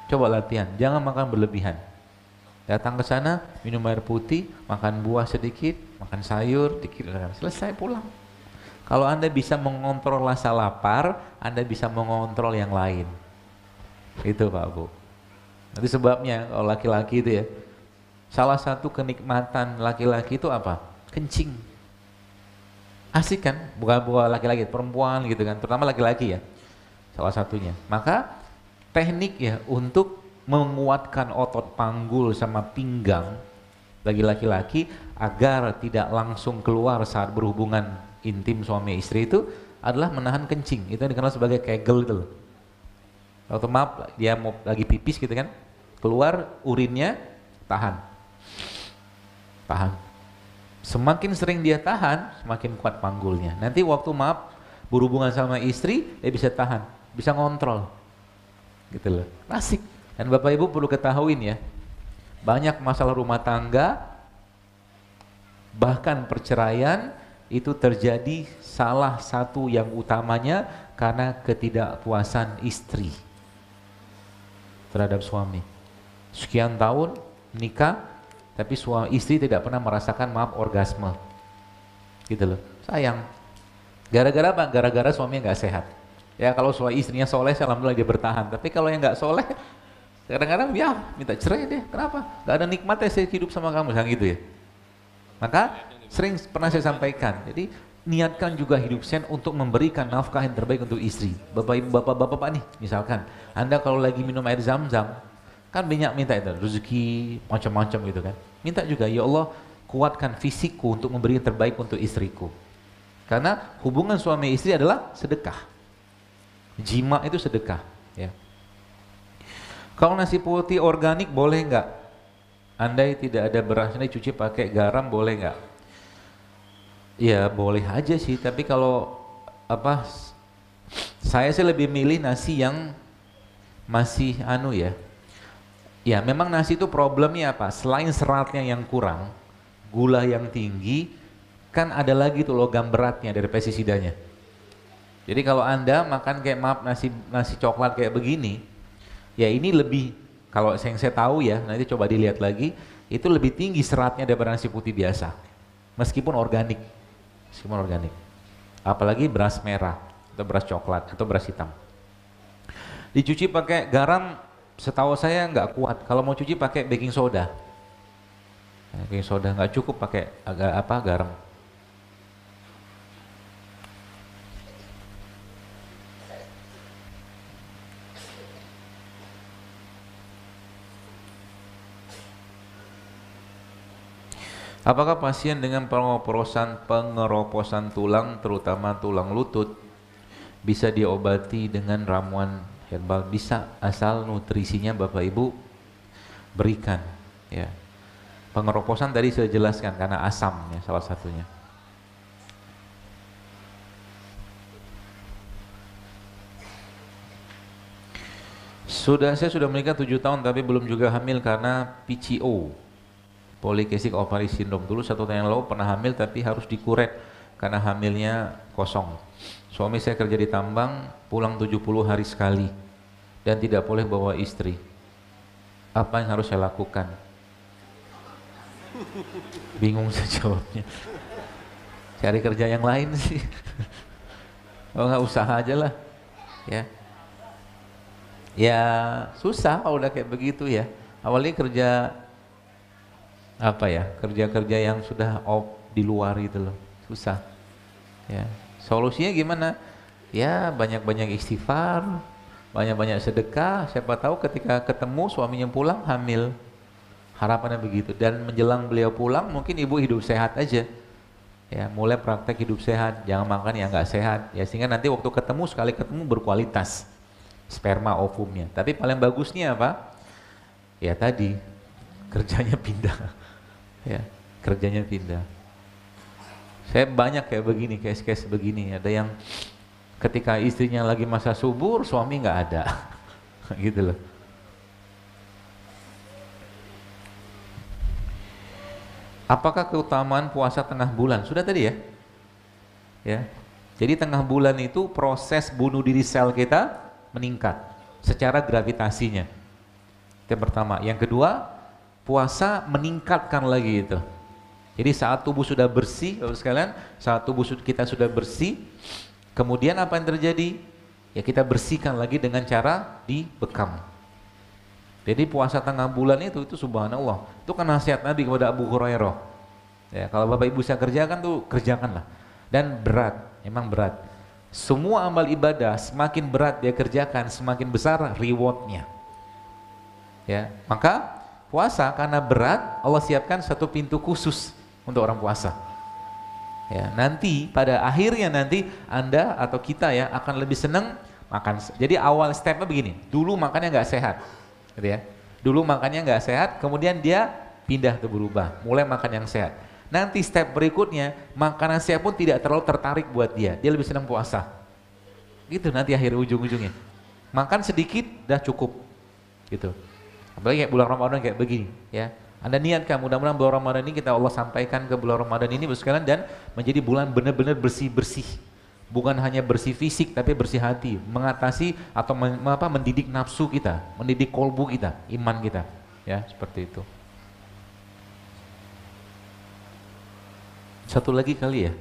Coba latihan, jangan makan berlebihan. Datang ke sana, minum air putih, makan buah sedikit, makan sayur, dikit, selesai pulang. Kalau Anda bisa mengontrol rasa lapar, Anda bisa mengontrol yang lain. Itu Pak Bu. Nanti sebabnya kalau laki-laki itu ya, salah satu kenikmatan laki-laki itu apa? Kencing. Asik kan? Bukan laki-laki, perempuan gitu kan, terutama laki-laki ya. Salah satunya. Maka teknik ya untuk menguatkan otot panggul sama pinggang bagi laki-laki agar tidak langsung keluar saat berhubungan intim suami istri itu adalah menahan kencing. Itu yang dikenal sebagai kegel itu loh. Waktu maaf dia mau lagi pipis gitu kan, keluar urinnya, tahan. Tahan. Semakin sering dia tahan, semakin kuat panggulnya. Nanti waktu maaf berhubungan sama istri, dia bisa tahan, bisa ngontrol. Gitu loh. Asik. Dan Bapak Ibu perlu ketahuin ya, banyak masalah rumah tangga, bahkan perceraian itu terjadi salah satu yang utamanya karena ketidakpuasan istri terhadap suami. Sekian tahun nikah, tapi istri tidak pernah merasakan orgasme. Gitu loh. Sayang. Gara-gara apa? Gara-gara suaminya nggak sehat. Ya kalau istrinya soleh, alhamdulillah dia bertahan. Tapi kalau yang nggak soleh, kadang-kadang ya minta cerai deh. Kenapa? Gak ada nikmatnya saya hidup sama kamu, misalnya gitu ya. Maka sering pernah saya sampaikan. Jadi niatkan juga hidup sen untuk memberikan nafkah yang terbaik untuk istri. Bapak ibu, bapak nih, misalkan Anda kalau lagi minum air zam-zam, kan banyak minta itu rezeki macam-macam gitu kan. Minta juga, ya Allah kuatkan fisikku untuk memberi yang terbaik untuk istriku. Karena hubungan suami istri adalah sedekah. Jima itu sedekah. Ya. Kalau nasi putih organik boleh nggak? Andai tidak ada beras ini cuci pakai garam boleh nggak? Ya boleh aja sih. Tapi kalau apa? Saya sih lebih milih nasi yang masih ya. Ya memang nasi itu problemnya apa? Selain seratnya yang kurang, gula yang tinggi, kan ada lagi tuh logam beratnya dari pestisidanya. Jadi kalau Anda makan kayak nasi coklat kayak begini, ya ini lebih, kalau yang saya tahu ya, nanti coba dilihat lagi, itu lebih tinggi seratnya daripada nasi putih biasa. Meskipun organik. Meskipun organik. Apalagi beras merah, atau beras coklat, atau beras hitam. Dicuci pakai garam, setahu saya nggak kuat. Kalau mau cuci pakai baking soda. Baking soda nggak cukup pakai garam. Apakah pasien dengan pengeroposan tulang, terutama tulang lutut, bisa diobati dengan ramuan herbal? Bisa, asal nutrisinya Bapak Ibu berikan. Ya. Pengeroposan tadi saya jelaskan karena asam ya salah satunya. Saya sudah menikah 7 tahun tapi belum juga hamil karena PCO. Polycystic ovary syndrome. Dulu 1 tahun yang lalu pernah hamil tapi harus dikuret karena hamilnya kosong. Suami saya kerja di tambang, pulang 70 hari sekali dan tidak boleh bawa istri. Apa yang harus saya lakukan? Bingung saya jawabnya. Cari kerja yang lain sih. Oh nggak usaha aja lah. Ya susah kalau udah kayak begitu ya. Awalnya kerja kerja-kerja yang sudah di luar gitu loh, susah. Ya, solusinya gimana? Ya banyak-banyak istighfar, banyak-banyak sedekah. Siapa tahu ketika ketemu suaminya pulang hamil, harapannya begitu. Dan menjelang beliau pulang mungkin ibu hidup sehat aja. Ya, mulai praktek hidup sehat, jangan makan yang nggak sehat. Ya sehingga nanti waktu ketemu sekali ketemu berkualitas sperma ovumnya. Tapi paling bagusnya apa? Ya tadi kerjanya pindah. Ya, kerjanya pindah. Saya banyak kayak begini, case-case begini. Ada yang ketika istrinya lagi masa subur, suami nggak ada. Gitu loh. Apakah keutamaan puasa tengah bulan? Sudah tadi ya? Ya. Jadi tengah bulan itu proses bunuh diri sel kita meningkat secara gravitasinya. Itu yang pertama. Yang kedua, puasa meningkatkan lagi itu. Jadi saat tubuh sudah bersih, Bapak sekalian, saat tubuh kita sudah bersih, kemudian apa yang terjadi? Ya kita bersihkan lagi dengan cara dibekam. Jadi puasa tengah bulan itu subhanallah, itu kan nasihat Nabi kepada Abu Hurairah. Ya, kalau Bapak Ibu saya kerjakan tuh kerjakanlah. Dan berat, emang berat. Semua amal ibadah semakin berat dia kerjakan, semakin besar rewardnya. Ya, maka puasa karena berat, Allah siapkan satu pintu khusus untuk orang puasa. Ya, nanti pada akhirnya nanti Anda atau kita ya akan lebih senang makan. Jadi awal stepnya begini, dulu makannya nggak sehat, gitu ya. Dulu makannya nggak sehat, kemudian dia pindah ke berubah, mulai makan yang sehat. Nanti step berikutnya makanan sehat pun tidak terlalu tertarik buat dia lebih senang puasa. Gitu nanti akhir ujung-ujungnya. Makan sedikit dah cukup, gitu. Apalagi kayak bulan Ramadan kayak begini, ya. Anda niatkan mudah-mudahan bulan Ramadan ini kita Allah sampaikan ke bulan Ramadan ini sekalian dan menjadi bulan benar-benar bersih-bersih. Bukan hanya bersih fisik tapi bersih hati, mengatasi atau mendidik nafsu kita, mendidik kolbu kita, iman kita, ya, seperti itu. Satu lagi kali ya.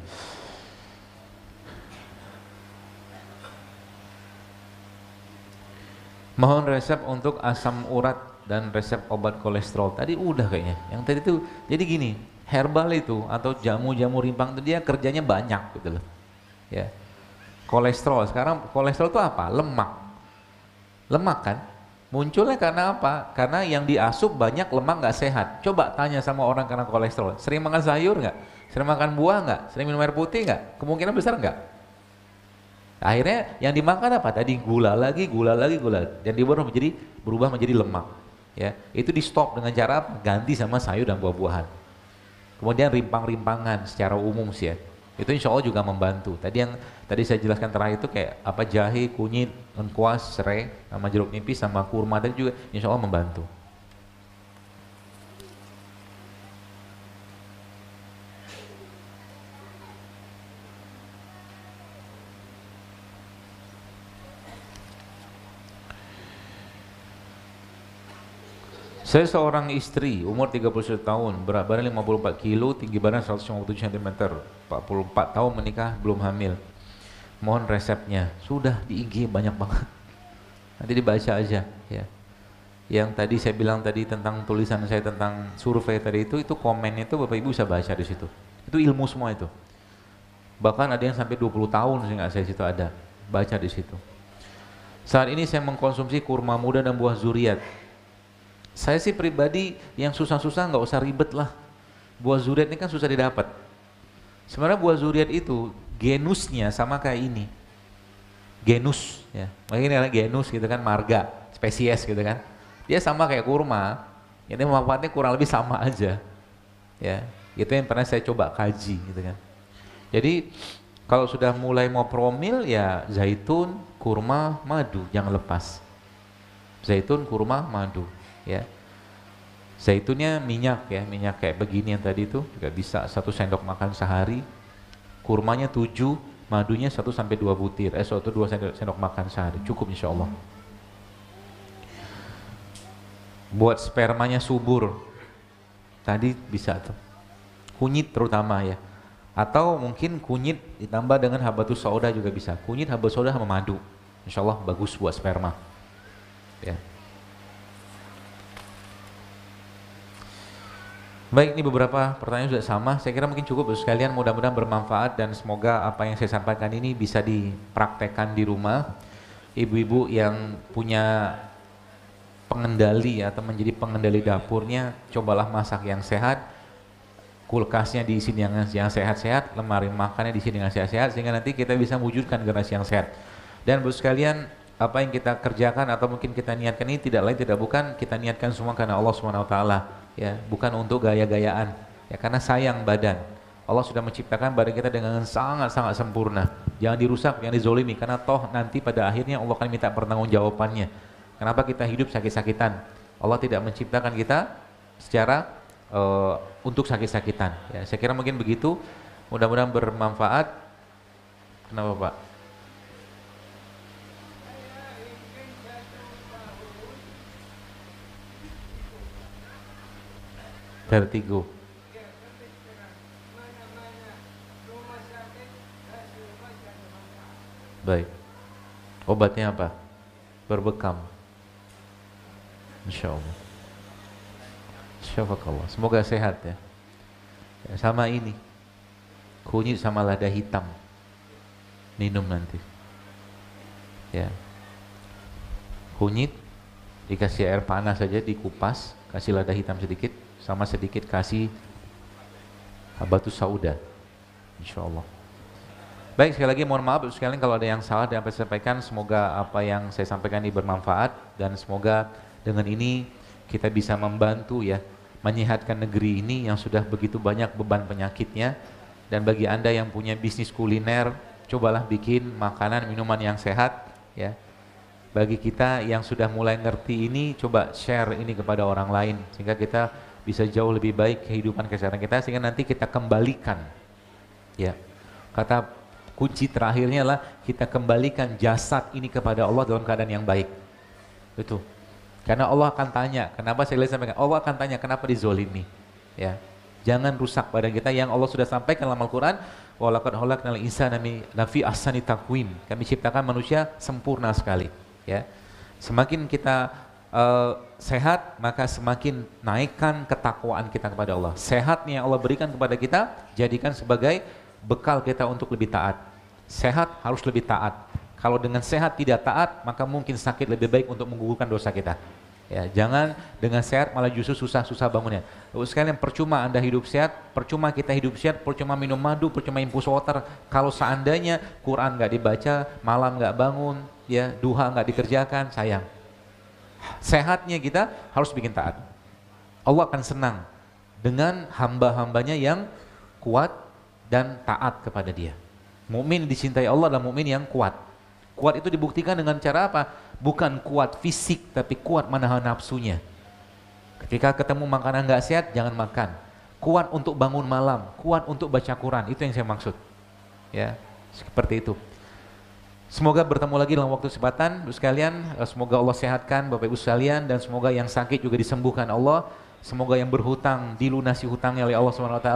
Mohon resep untuk asam urat dan resep obat kolesterol. Tadi udah kayaknya. Yang tadi itu jadi gini, herbal itu atau jamu-jamu rimpang itu dia kerjanya banyak gitu loh. Ya. Kolesterol, sekarang kolesterol itu apa? Lemak. Lemak kan? Munculnya karena apa? Karena yang diasup banyak lemak nggak sehat. Coba tanya sama orang karena kolesterol. Sering makan sayur nggak? Sering makan buah nggak? Sering minum air putih nggak? Kemungkinan besar nggak? Akhirnya yang dimakan apa? Tadi gula lagi, dan berubah menjadi lemak. Ya, itu di stop dengan cara ganti sama sayur dan buah-buahan. Kemudian rimpang-rimpangan secara umum sih ya. Itu insya Allah juga membantu. Tadi saya jelaskan terakhir itu kayak apa jahe, kunyit, lengkuas, serai, sama jeruk nipis, sama kurma dan juga insya Allah membantu. Saya seorang istri, umur 31 tahun, berat badan 54 kilo, tinggi badan 157 cm, 44 tahun menikah, belum hamil. Mohon resepnya. Sudah di IG banyak banget. Nanti dibaca aja ya. Yang tadi saya bilang tadi tentang tulisan saya tentang survei tadi itu komennya itu Bapak Ibu bisa baca di situ. Itu ilmu semua itu. Bahkan ada yang sampai 20 tahun saya situ ada. Baca di situ. Saat ini saya mengkonsumsi kurma muda dan buah zuriat. Saya sih pribadi yang susah-susah nggak usah ribet lah. Buah zuriat ini kan susah didapat. Sebenarnya buah zuriat itu genusnya sama kayak ini. Genus ya. Makanya genus gitu kan, marga, spesies gitu kan. Dia sama kayak kurma. Ini manfaatnya kurang lebih sama aja. Ya, itu yang pernah saya coba kaji gitu kan. Jadi kalau sudah mulai mau promil ya zaitun, kurma, madu jangan lepas. Zaitun, kurma, madu. Ya, zaitunnya minyak ya, minyak kayak begini yang tadi itu juga bisa 1 sendok makan sehari, kurmanya 7, madunya 1 sampai 2 butir, 1-2 sendok makan sehari, cukup insya Allah. Buat spermanya subur, tadi bisa tuh, kunyit terutama ya, atau mungkin kunyit ditambah dengan habatus sauda juga bisa, kunyit, habatus sauda sama madu, insya Allah bagus buat sperma. Ya. Baik, ini beberapa pertanyaan sudah sama. Saya kira mungkin cukup sekalian, mudah-mudahan bermanfaat dan semoga apa yang saya sampaikan ini bisa dipraktekkan di rumah. Ibu-ibu yang punya pengendali atau menjadi pengendali dapurnya, cobalah masak yang sehat, kulkasnya diisi dengan yang sehat-sehat, lemari makannya diisi dengan sehat-sehat, sehingga nanti kita bisa wujudkan generasi yang sehat. Dan Bu sekalian, apa yang kita kerjakan atau mungkin kita niatkan ini tidak lain tidak bukan kita niatkan semua karena Allah Subhanahu wa taala, ya, bukan untuk gaya-gayaan. Ya, karena sayang badan. Allah sudah menciptakan badan kita dengan sangat-sangat sempurna. Jangan dirusak, jangan dizolimi, karena toh nanti pada akhirnya Allah akan minta pertanggungjawabannya. Kenapa kita hidup sakit-sakitan? Allah tidak menciptakan kita secara untuk sakit-sakitan. Ya, saya kira mungkin begitu. Mudah-mudahan bermanfaat. Kenapa Pak? Vertigo. Baik. Obatnya apa? Berbekam. Insya Allah. Syafakallah. Semoga sehat ya. Ya, sama ini. Kunyit sama lada hitam. Minum nanti. Ya. Kunyit dikasih air panas saja, dikupas, kasih lada hitam sedikit, sama sedikit kasih habatus sauda. Insya Allah. Baik, sekali lagi mohon maaf sekalian kalau ada yang salah dan apa yang saya sampaikan. Semoga apa yang saya sampaikan ini bermanfaat dan semoga dengan ini kita bisa membantu ya menyehatkan negeri ini yang sudah begitu banyak beban penyakitnya. Dan bagi Anda yang punya bisnis kuliner, cobalah bikin makanan minuman yang sehat ya. Bagi kita yang sudah mulai ngerti ini, coba share ini kepada orang lain sehingga kita bisa jauh lebih baik kehidupan kesehatan kita, sehingga nanti kita kembalikan ya. Kata kunci terakhirnya adalah kita kembalikan jasad ini kepada Allah dalam keadaan yang baik. Itu. Karena Allah akan tanya, kenapa saya sampaikan? Allah akan tanya kenapa dizolimi. Ya. Jangan rusak badan kita yang Allah sudah sampaikan dalam Al-Qur'an, wa laqad khalaqnal insana fi ahsani taqwim. Kami ciptakan manusia sempurna sekali, ya. Semakin kita sehat, maka semakin naikkan ketakwaan kita kepada Allah. Sehatnya yang Allah berikan kepada kita, jadikan sebagai bekal kita untuk lebih taat. Sehat harus lebih taat. Kalau dengan sehat tidak taat, maka mungkin sakit lebih baik untuk menggugurkan dosa kita. Ya, jangan dengan sehat malah justru susah-susah bangunnya. Lalu sekalian, percuma Anda hidup sehat, percuma kita hidup sehat, percuma minum madu, percuma infus water. Kalau seandainya Quran nggak dibaca, malam nggak bangun, ya duha nggak dikerjakan, sayang. Sehatnya kita harus bikin taat. Allah akan senang dengan hamba-hambanya yang kuat dan taat kepada Dia. Mukmin dicintai Allah adalah mukmin yang kuat. Kuat itu dibuktikan dengan cara apa? Bukan kuat fisik, tapi kuat menahan nafsunya. Ketika ketemu makanan nggak sehat, jangan makan. Kuat untuk bangun malam, kuat untuk baca Quran, itu yang saya maksud. Ya, seperti itu. Semoga bertemu lagi dalam waktu kesempatan, sekalian. Semoga Allah sehatkan Bapak Ibu sekalian, dan semoga yang sakit juga disembuhkan Allah. Semoga yang berhutang dilunasi hutangnya oleh Allah SWT.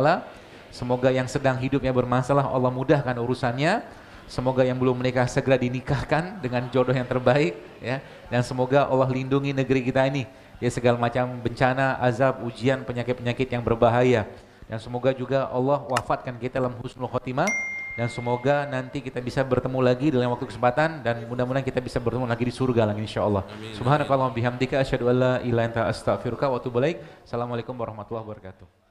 Semoga yang sedang hidupnya bermasalah Allah mudahkan urusannya. Semoga yang belum menikah segera dinikahkan dengan jodoh yang terbaik ya. Dan semoga Allah lindungi negeri kita ini dari segala macam bencana, azab, ujian, penyakit-penyakit yang berbahaya. Dan semoga juga Allah wafatkan kita dalam husnul khotimah. Dan semoga nanti kita bisa bertemu lagi dalam waktu kesempatan, dan mudah-mudahan kita bisa bertemu lagi di surga lagi insyaallah. Subhanakallahumma bihamdika asyhadu an la ilaha illa anta astaghfiruka wa atubu ilaik. Assalamualaikum warahmatullahi wabarakatuh.